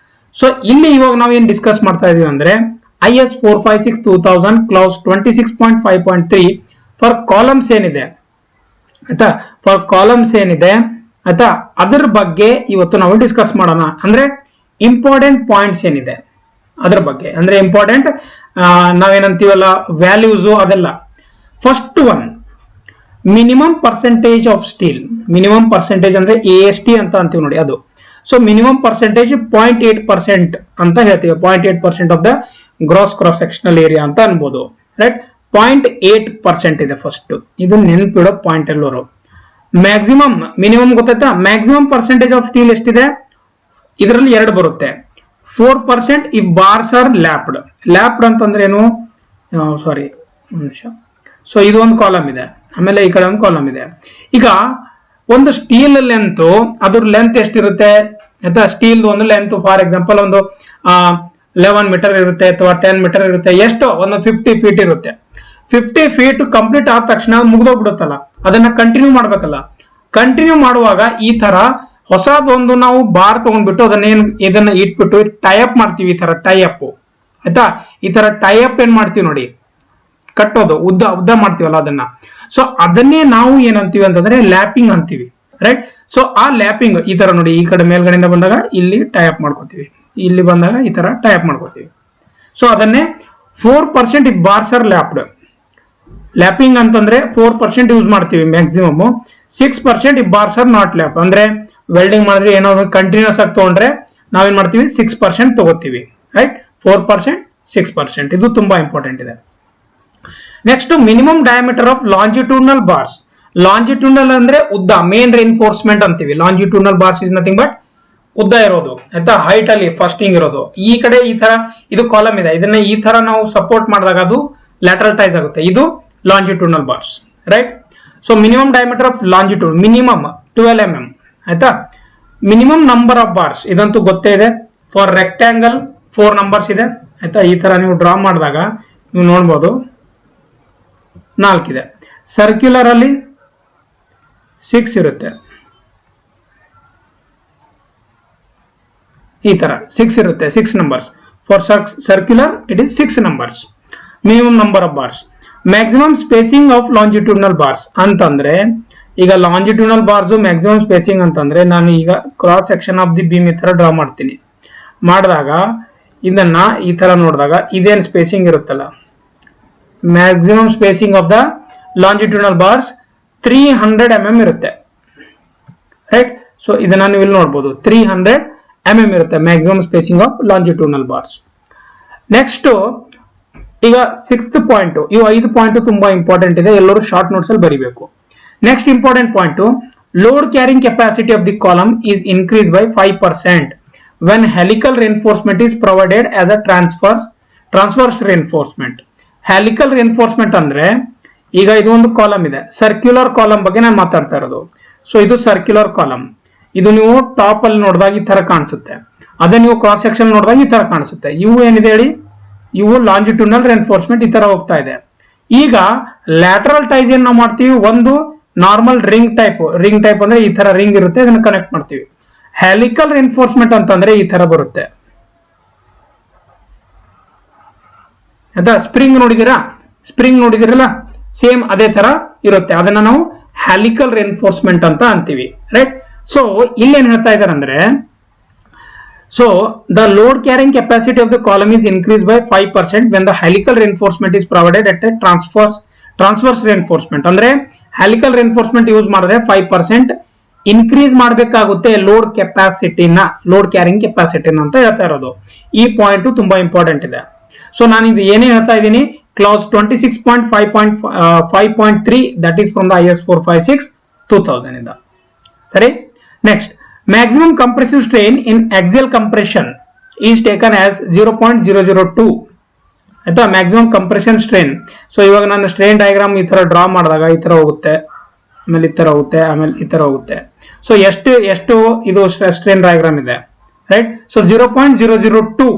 ಸೊ ಇಲ್ಲಿ ಇವಾಗ ನಾವೇನ್ ಡಿಸ್ಕಸ್ ಮಾಡ್ತಾ ಇದೀವಿ ಅಂದ್ರೆ IS 456 2000 ಕ್ಲಾಸ್ 26.5.3 ಫಾರ್ ಕಾಲಮ್ಸ್ ಏನಿದೆ ಆಯ್ತಾ, ಫಾರ್ ಕಾಲಮ್ಸ್ ಏನಿದೆ ಆಯ್ತಾ, ಅದ್ರ ಬಗ್ಗೆ ಇವತ್ತು ನಾವು ಡಿಸ್ಕಸ್ ಮಾಡೋಣ. ಅಂದ್ರೆ ಇಂಪಾರ್ಟೆಂಟ್ ಪಾಯಿಂಟ್ಸ್ ಏನಿದೆ ಅದ್ರ ಬಗ್ಗೆ, ಅಂದ್ರೆ ಇಂಪಾರ್ಟೆಂಟ್ ನಾವೇನಂತೀವಲ್ಲ ವ್ಯಾಲ್ಯೂಸ್ ಅದೆಲ್ಲ. First one, minimum percentage of steel. Minimum percentage ಅಂದ್ರೆ AST ಅಂತ ಅಂತೀವಿ ನೋಡಿ, ಅದು. ಸೊ ಮಿನಿಮಮ್ ಪರ್ಸೆಂಟೇಜ್ 0.8% ಅಂತ ಹೇಳ್ತೀವಿ. 0.8% of the gross cross sectional area ಅಂತ ಅನ್ಬೋದು, ರೈಟ್? 0.8% ಇದೆ ಫಸ್ಟ್, ಇದು ನೆನಪಿಡೋ ಪಾಯಿಂಟ್ ಎಲ್ಲರೂ. ಮ್ಯಾಕ್ಸಿಮಮ್, ಮಿನಿಮಮ್ ಗೊತ್ತಾಯ್ತಾ? ಮ್ಯಾಕ್ಸಿಮಮ್ ಪರ್ಸೆಂಟೇಜ್ ಆಫ್ ಸ್ಟೀಲ್ ಎಷ್ಟಿದೆ? ಇದರಲ್ಲಿ ಎರಡು ಬರುತ್ತೆ. 4% ಈ ಬಾರ್ಸ್ ಆರ್ ಲ್ಯಾಪ್ಡ್. ಲ್ಯಾಪ್ಡ್ ಅಂತಂದ್ರೆ ಏನು? ಸಾರಿ, ನಿಮಿಷ. ಸೊ ಇದು ಒಂದು ಕಾಲಮ್ ಇದೆ, ಆಮೇಲೆ ಈ ಕಡೆ ಒಂದು ಕಾಲಮ್ ಇದೆ. ಈಗ ಒಂದು ಸ್ಟೀಲ್ ಲೆಂತ್, ಅದ್ರ ಲೆಂತ್ ಎಷ್ಟಿರುತ್ತೆ ಆಯ್ತಾ? ಸ್ಟೀಲ್ ಒಂದು ಲೆಂತ್ ಫಾರ್ ಎಕ್ಸಾಂಪಲ್ ಒಂದು 11 ಮೀಟರ್ ಇರುತ್ತೆ ಅಥವಾ 10 ಮೀಟರ್ ಇರುತ್ತೆ, ಎಷ್ಟೋ ಒಂದು 50 ಫೀಟ್ ಇರುತ್ತೆ. 50 ಫೀಟ್ ಕಂಪ್ಲೀಟ್ ಆದ ತಕ್ಷಣ ಮುಗ್ದೋಗ್ಬಿಡುತ್ತಲ್ಲ, ಅದನ್ನ ಕಂಟಿನ್ಯೂ ಮಾಡ್ಬೇಕಲ್ಲ. ಕಂಟಿನ್ಯೂ ಮಾಡುವಾಗ ಈ ತರ ಹೊಸದೊಂದು ನಾವು ಬಾರ್ ತಗೊಂಡ್ಬಿಟ್ಟು ಇದನ್ನ ಇಟ್ಬಿಟ್ಟು ಟೈಅಪ್ ಮಾಡ್ತೀವಿ. ಈ ತರ ಟೈಅಪ್ ಆಯ್ತಾ, ಈ ತರ ಟೈಅಪ್ ಏನ್ ಮಾಡ್ತೀವಿ ನೋಡಿ, ಕಟ್ಟೋದು, ಉದ್ದ ಮಾಡ್ತೀವಲ್ಲ ಅದನ್ನ. ಸೊ ಅದನ್ನೇ ನಾವು ಏನಂತೀವಿ ಅಂತಂದ್ರೆ ಲ್ಯಾಪಿಂಗ್ ಅಂತೀವಿ, ರೈಟ್? ಸೊ ಆ ಲ್ಯಾಪಿಂಗ್ ಈ ತರ ನೋಡಿ, ಈ ಕಡೆ ಮೇಲ್ಗಡೆಯಿಂದ ಬಂದಾಗ ಇಲ್ಲಿ ಟೈಅಪ್ ಮಾಡ್ಕೋತೀವಿ, ಇಲ್ಲಿ ಬಂದಾಗ ಈ ತರ ಟೈಅಪ್ ಮಾಡ್ಕೋತೀವಿ. ಸೊ ಅದನ್ನೇ 4% if bars are lapped. Lapping ಅಂತಂದ್ರೆ 4% ಯೂಸ್ ಮಾಡ್ತೀವಿ maximum. 6% if bars are not lap. ಅಂದ್ರೆ ವೆಲ್ಡಿಂಗ್ ಮಾಡಿದ್ರೆ ಏನೋ ಕಂಟಿನ್ಯೂಸ್ ಆಗಿ ತಗೊಂಡ್ರೆ ನಾವೇನ್ ಮಾಡ್ತೀವಿ, 6% ತಗೋತೀವಿ, ರೈಟ್? 4% 6%, ಇದು ತುಂಬಾ ಇಂಪಾರ್ಟೆಂಟ್ ಇದೆ. Next, minimum diameter of longitudinal bars. Longitudinal ಅಂದ್ರೆ ಉದ್ದ, ಮೇನ್ ರಿಇನ್ಫೋರ್ಸ್ಮೆಂಟ್ ಅಂತೀವಿ. Longitudinal bars is nothing but ಉದ್ದ ಇರೋದು ಆಯ್ತಾ, ಹೈಟ್ ಅಲ್ಲಿ ಫಸ್ಟಿಂಗ್ ಇರೋದು. ಈ ಕಡೆ ಈ ತರ ಇದು ಕಾಲಮ್ ಇದೆ, ಇದನ್ನ ಈ ತರ ನಾವು ಸಪೋರ್ಟ್ ಮಾಡಿದಾಗ ಅದು ಲ್ಯಾಟರಲ್ ಟೈಸ್ ಆಗುತ್ತೆ. ಇದು longitudinal bars, right? So minimum diameter of longitude minimum 12 mm ಆಯ್ತಾ. ಮಿನಿಮಮ್ ನಂಬರ್ ಆಫ್ ಬಾರ್ಸ್ ಇದಂತೂ ಗೊತ್ತೇ ಇದೆ. ಫಾರ್ ರೆಕ್ಟ್ಯಾಂಗಲ್ 4 ನಂಬರ್ಸ್ ಇದೆ ಆಯ್ತಾ. ಈ ತರ ನೀವು ಡ್ರಾ ಮಾಡಿದಾಗ ನೀವು ನೋಡ್ಬೋದು 4 ಇದೆ. ಸರ್ಕ್ಯುಲರ್ ಅಲ್ಲಿ 6 ಇರುತ್ತೆ, ಈ ತರ 6 ಇರುತ್ತೆ, 6 numbers. For circular it is 6 numbers. Minimum number of bars. Maximum spacing of longitudinal bars ಅಂತಂದ್ರೆ, ಈಗ ಲಾಂಜಿಟ್ಯೂಡ್ನಲ್ ಬಾರ್ಸ್ ಮ್ಯಾಕ್ಸಿಮಮ್ ಸ್ಪೇಸಿಂಗ್ ಅಂತಂದ್ರೆ, ನಾನು ಈಗ cross section of the beam ಈ ತರ ಡ್ರಾ ಮಾಡ್ತೀನಿ. ಮಾಡಿದಾಗ ಇದನ್ನ ಈ ತರ ನೋಡಿದಾಗ ಇದೇನ್ ಸ್ಪೇಸಿಂಗ್ ಇರುತ್ತಲ್ಲ, maximum spacing of the longitudinal bars 300 mm ಇರುತ್ತೆ, ರೈಟ್? ಸೊ ಇದನ್ನ ನೀವು ಇಲ್ಲಿ ನೋಡ್ಬೋದು, 300 mm ಇರುತ್ತೆ maximum spacing of longitudinal bars. Next, ಈಗ 6th ಪಾಯಿಂಟ್, ಇವು 5 ಪಾಯಿಂಟ್ ತುಂಬಾ ಇಂಪಾರ್ಟೆಂಟ್ ಇದೆ, ಎಲ್ಲರೂ ಶಾರ್ಟ್ ನೋಟ್ಸ್ ಅಲ್ಲಿ ಬರೀಬೇಕು. Next important point, load carrying capacity of the column is increase by 5% when helical reinforcement is provided as a transverse reinforcement. helical reinforcement ಅಂದ್ರೆ, ಈಗ ಇದು ಒಂದು ಕಾಲಮ್ ಇದೆ, ಸರ್ಕ್ಯುಲರ್ ಕಾಲಮ್ ಬಗ್ಗೆ ನಾನು ಮಾತಾಡ್ತಾ ಇರೋದು. ಸೊ ಇದು ಸರ್ಕ್ಯುಲರ್ ಕಾಲಮ್. ಇದು ನೀವು ಟಾಪ್ ಅಲ್ಲಿ ನೋಡಿದಾಗ ಈ ತರ ಕಾಣಿಸುತ್ತೆ, ಅದೇ ನೀವು ಕ್ರಾಸ್ ಸೆಕ್ಷನ್ ನೋಡಿದಾಗ ಈ ತರ ಕಾಣಿಸುತ್ತೆ. ಇವು ಏನಿದೆ ಹೇಳಿ, ಇವು ಲಾಂಜಿಟ್ಯೂಡ್ನಲ್ ರೆನ್ಫೋರ್ಸ್ಮೆಂಟ್ ಈ ತರ ಹೋಗ್ತಾ ಇದೆ. ಈಗ ಲ್ಯಾಟರಲ್ ಟೈಸ್ ಏನ್ ನಾವು ಮಾಡ್ತೀವಿ, ಒಂದು ನಾರ್ಮಲ್ ರಿಂಗ್ ಟೈಪ್ ಅಂದ್ರೆ ಈ ತರ ರಿಂಗ್ ಇರುತ್ತೆ, ಇದನ್ನ ಕನೆಕ್ಟ್ ಮಾಡ್ತೀವಿ. ಹೆಲಿಕಲ್ ರೆನ್ಫೋರ್ಸ್ಮೆಂಟ್ ಅಂತಂದ್ರೆ ಈ ತರ ಬರುತ್ತೆ ಆಯ್ತಾ. ಸ್ಪ್ರಿಂಗ್ ನೋಡಿದಿರಲ್ಲ, ಸೇಮ್ ಅದೇ ತರ ಇರುತ್ತೆ, ಅದನ್ನ ನಾವು ಹೆಲಿಕಲ್ ರೆನ್ಫೋರ್ಸ್ಮೆಂಟ್ ಅಂತ ಅಂತೀವಿ, ರೈಟ್? ಸೊ ಇಲ್ಲೇನ್ ಹೇಳ್ತಾ ಇದಾರೆ ಅಂದ್ರೆ, so the load carrying capacity of the column is increased by 5% when the helical reinforcement is provided at a transverse reinforcement. ಅಂದ್ರೆ helical reinforcement ಯೂಸ್ ಮಾಡಿದ್ರೆ 5% ಇನ್ಕ್ರೀಸ್ ಮಾಡಬೇಕಾಗುತ್ತೆ ಲೋಡ್ ಕ್ಯಾರಿಂಗ್ ಕೆಪಾಸಿಟಿನ ಅಂತ ಹೇಳ್ತಾ ಇರೋದು. ಈ ಪಾಯಿಂಟ್ ತುಂಬಾ ಇಂಪಾರ್ಟೆಂಟ್ ಇದೆ. ಸೊ ನಾನು ಇದು ಏನೇ ಹೇಳ್ತಾ ಇದ್ದೀನಿ, class 26.5.3 that is from the IS 456 2000 ಇಂದ. ಸರಿ. Next, maximum compressive strain in axial compression is taken as 0.002. ಆಯ್ತಾ, ಮ್ಯಾಕ್ಸಿಮಮ್ ಕಂಪ್ರೆಷನ್ ಸ್ಟ್ರೈನ್. ಸೊ ಇವಾಗ ನಾನು ಸ್ಟ್ರೈನ್ ಡಯಾಗ್ರಾಮ್ ಈ ತರ ಡ್ರಾ ಮಾಡಿದಾಗ ಈ ತರ ಹೋಗುತ್ತೆ, ಆಮೇಲೆ ಈ ತರ ಹೋಗುತ್ತೆ, ಆಮೇಲೆ ಈ ತರ ಹೋಗುತ್ತೆ. ಸೊ ಎಷ್ಟು ಇದು ಸ್ಟ್ರೈನ್ ಡಯಾಗ್ರಾಮ್ ಇದೆ, ರೈಟ್. ಸೊ 0.002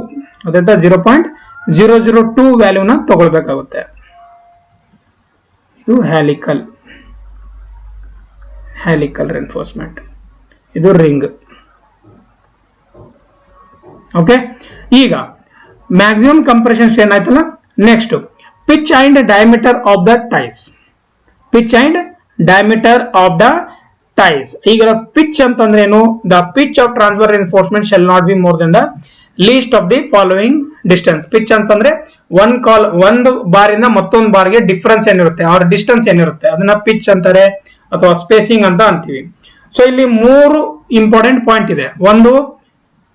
ಅದಾಯ್ತಾ, 0.002 ವ್ಯಾಲ್ಯೂನ ತಗೊಳ್ಬೇಕಾಗುತ್ತೆ. ಇದು ಹ್ಯಾಲಿಕಲ್ ರೆನ್ಫೋರ್ಸ್ಮೆಂಟ್, ಇದು ರಿಂಗ್. ಓಕೆ, ಈಗ ಮ್ಯಾಕ್ಸಿಮಮ್ ಕಂಪ್ರೆಷನ್ ಸ್ಟ್ರೈನ್ ಆಯ್ತಲ್ಲ. Next, pitch and diameter of the ties. ಈಗ ಪಿಚ್ ಅಂತಂದ್ರೆ ಏನು? The pitch of transfer reinforcement shall not be more than the least of the following distance. Pitch ಅಂತಂದ್ರೆ ಒಂದು ಬಾರಿಂದ ಮತ್ತೊಂದು ಬಾರ್ಗೆ difference ಏನಿರುತ್ತೆ, ಅವ್ರ ಡಿಸ್ಟೆನ್ಸ್ ಏನಿರುತ್ತೆ ಅದನ್ನ ಪಿಚ್ ಅಂತಾರೆ ಅಥವಾ ಸ್ಪೇಸಿಂಗ್ ಅಂತ ಅಂತೀವಿ. ಸೊ ಇಲ್ಲಿ 3 ಇಂಪಾರ್ಟೆಂಟ್ ಪಾಯಿಂಟ್ ಇದೆ. ಒಂದು,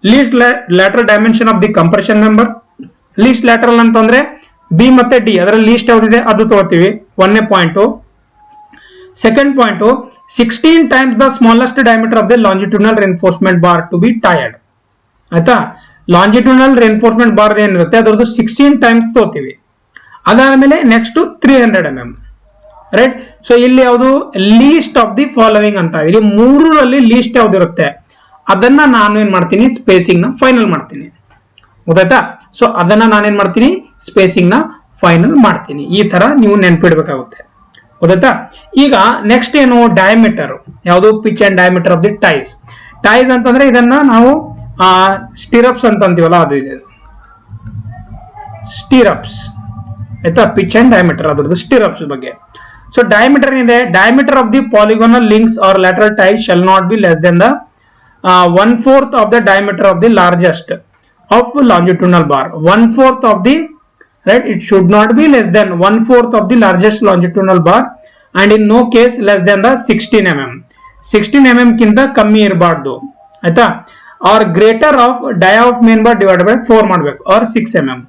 least lateral dimension of the compression member. Least lateral ಅಂತಂದ್ರೆ ಬಿ ಮತ್ತೆ ಡಿ, ಅದರಲ್ಲಿ ಲೀಸ್ಟ್ ಯಾವ್ದಿದೆ ಅದು ತಗೋತೀವಿ, 1ನೇ point. Second point, 16 times the smallest diameter of the longitudinal reinforcement bar to be ಟೈರ್ಡ್. ಆಯ್ತಾ, ಲಾಂಜಿಟ್ಯೂಡನಲ್ ರೆನ್ಫೋರ್ಸ್ಮೆಂಟ್ ಬಾರ್ ಏನಿರುತ್ತೆ ಅದರದ್ದು 16 ಟೈಮ್ಸ್ ತಗೋತೀವಿ. ಅದಾದ್ಮೇಲೆ ನೆಕ್ಸ್ಟ್ 300 mm, ರೈಟ್. ಸೊ ಇಲ್ಲಿ ಯಾವುದು ಲೀಸ್ಟ್ ಆಫ್ ದಿ ಫಾಲೋವಿಂಗ್ ಅಂತ, ಇಲ್ಲಿ 3ರಲ್ಲಿ ಲೀಸ್ಟ್ ಯಾವ್ದಿರುತ್ತೆ ಅದನ್ನ ನಾನು ಏನ್ ಮಾಡ್ತೀನಿ, ಸ್ಪೇಸಿಂಗ್ ನ ಫೈನಲ್ ಮಾಡ್ತೀನಿ. ಗೊತ್ತಾಯ್ತಾ? ಸೊ ಅದನ್ನ ನಾನೇನ್ ಮಾಡ್ತೀನಿ, ಸ್ಪೇಸಿಂಗ್ ನ ಫೈನಲ್ ಮಾಡ್ತೀನಿ. ಈ ತರ ನೀವು ನೆನ್ಪಿಡ್ಬೇಕಾಗುತ್ತೆ. ಗೊತ್ತಾಯ್ತಾ? ಈಗ ನೆಕ್ಸ್ಟ್ ಏನು, ಡಯಾಮೀಟರ್. ಯಾವುದು? Pitch and diameter of the ties ಅಂತಂದ್ರೆ ಇದನ್ನ ನಾವು ಸ್ಟಿರಪ್ಸ್ ಅಂತ ಅಂತೀವಲ್ಲ, ಅದು ಇದೆ ಸ್ಟಿರಪ್ಸ್. ಆಯ್ತಾ, ಪಿಚ್ ಅಂಡ್ ಡಯಾಮೀಟರ್ ಅದ್ರದ್ದು ಸ್ಟಿರಪ್ಸ್ ಬಗ್ಗೆ. ಸೊ ಡಯಾಮೀಟರ್ ಇದೆ, diameter of the polygonal links or lateral ties shall not be less than the 1/4 of the diameter of the largest of longitudinal bar. 1/4 of the, right, it should not be less than 1/4 of the largest longitudinal bar and in no case less than the 16 mm. 16 mm ಕಿಂತ ಕಮ್ಮಿ ಇರಬಾರ್ದು. ಆಯ್ತಾ, or greater of dia of main bar divided by 4 ಮಾಡಬೇಕು, or 6 mm.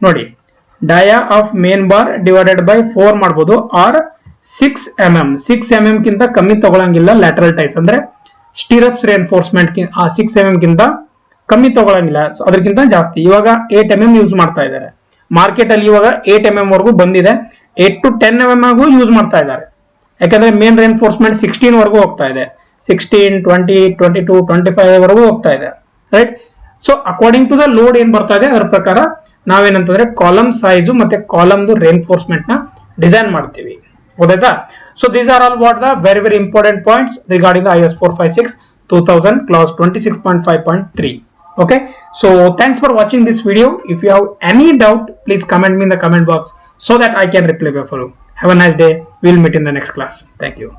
ನೋಡಿ, dia of main bar divided by 4 ಮಾಡಬಹುದು, or 6 mm. 6 mm ಕಿಂತ ಕಮ್ಮಿ ತಗೊಳಂಗಿಲ್ಲ ಲ್ಯಾಟರಲ್ ಟೈಸ್ ಅಂದ್ರೆ ಸ್ಟಿರಪ್ಸ್ ರೆನ್ಫೋರ್ಸ್ಮೆಂಟ್ 6 mm ಗಿಂತ ಕಮ್ಮಿ ತಗೊಳಂಗಿಲ್ಲ, ಅದಕ್ಕಿಂತ ಜಾಸ್ತಿ. ಇವಾಗ 8 mm ಯೂಸ್ ಮಾಡ್ತಾ ಇದ್ದಾರೆ ಮಾರ್ಕೆಟ್ ಅಲ್ಲಿ. ಇವಾಗ 8 mm ವರೆಗೂ ಬಂದಿದೆ, 8 to 10 mm ಆಗೂ ಯೂಸ್ ಮಾಡ್ತಾ ಇದ್ದಾರೆ. ಯಾಕಂದ್ರೆ ಮೇನ್ ರೆನ್ಫೋರ್ಸ್ಮೆಂಟ್ 16 ವರೆಗೂ ಹೋಗ್ತಾ ಇದೆ, 16, 20, 22, 25 ವರೆಗೂ ಹೋಗ್ತಾ ಇದೆ, right. So according to the load ಏನ್ ಬರ್ತಾ ಇದೆ ಅದರ ಪ್ರಕಾರ ನಾವೇನಂತಂದ್ರೆ ಕಾಲಮ್ ಸೈಜು ಮತ್ತೆ ಕಾಲಮ್ದು ರೆನ್ಫೋರ್ಸ್ಮೆಂಟ್ ನ ಡಿಸೈನ್ ಮಾಡ್ತೀವಿ. ಗೊತ್ತಾಯ್ತಾ? So these are all what the very important points regarding the IS 456 2000 clause 26.5.3. Okay, so thanks for watching this video. If you have any doubt, please comment me in the comment box so that I can reply for you. Have a nice day. We'll meet in the next class. Thank you.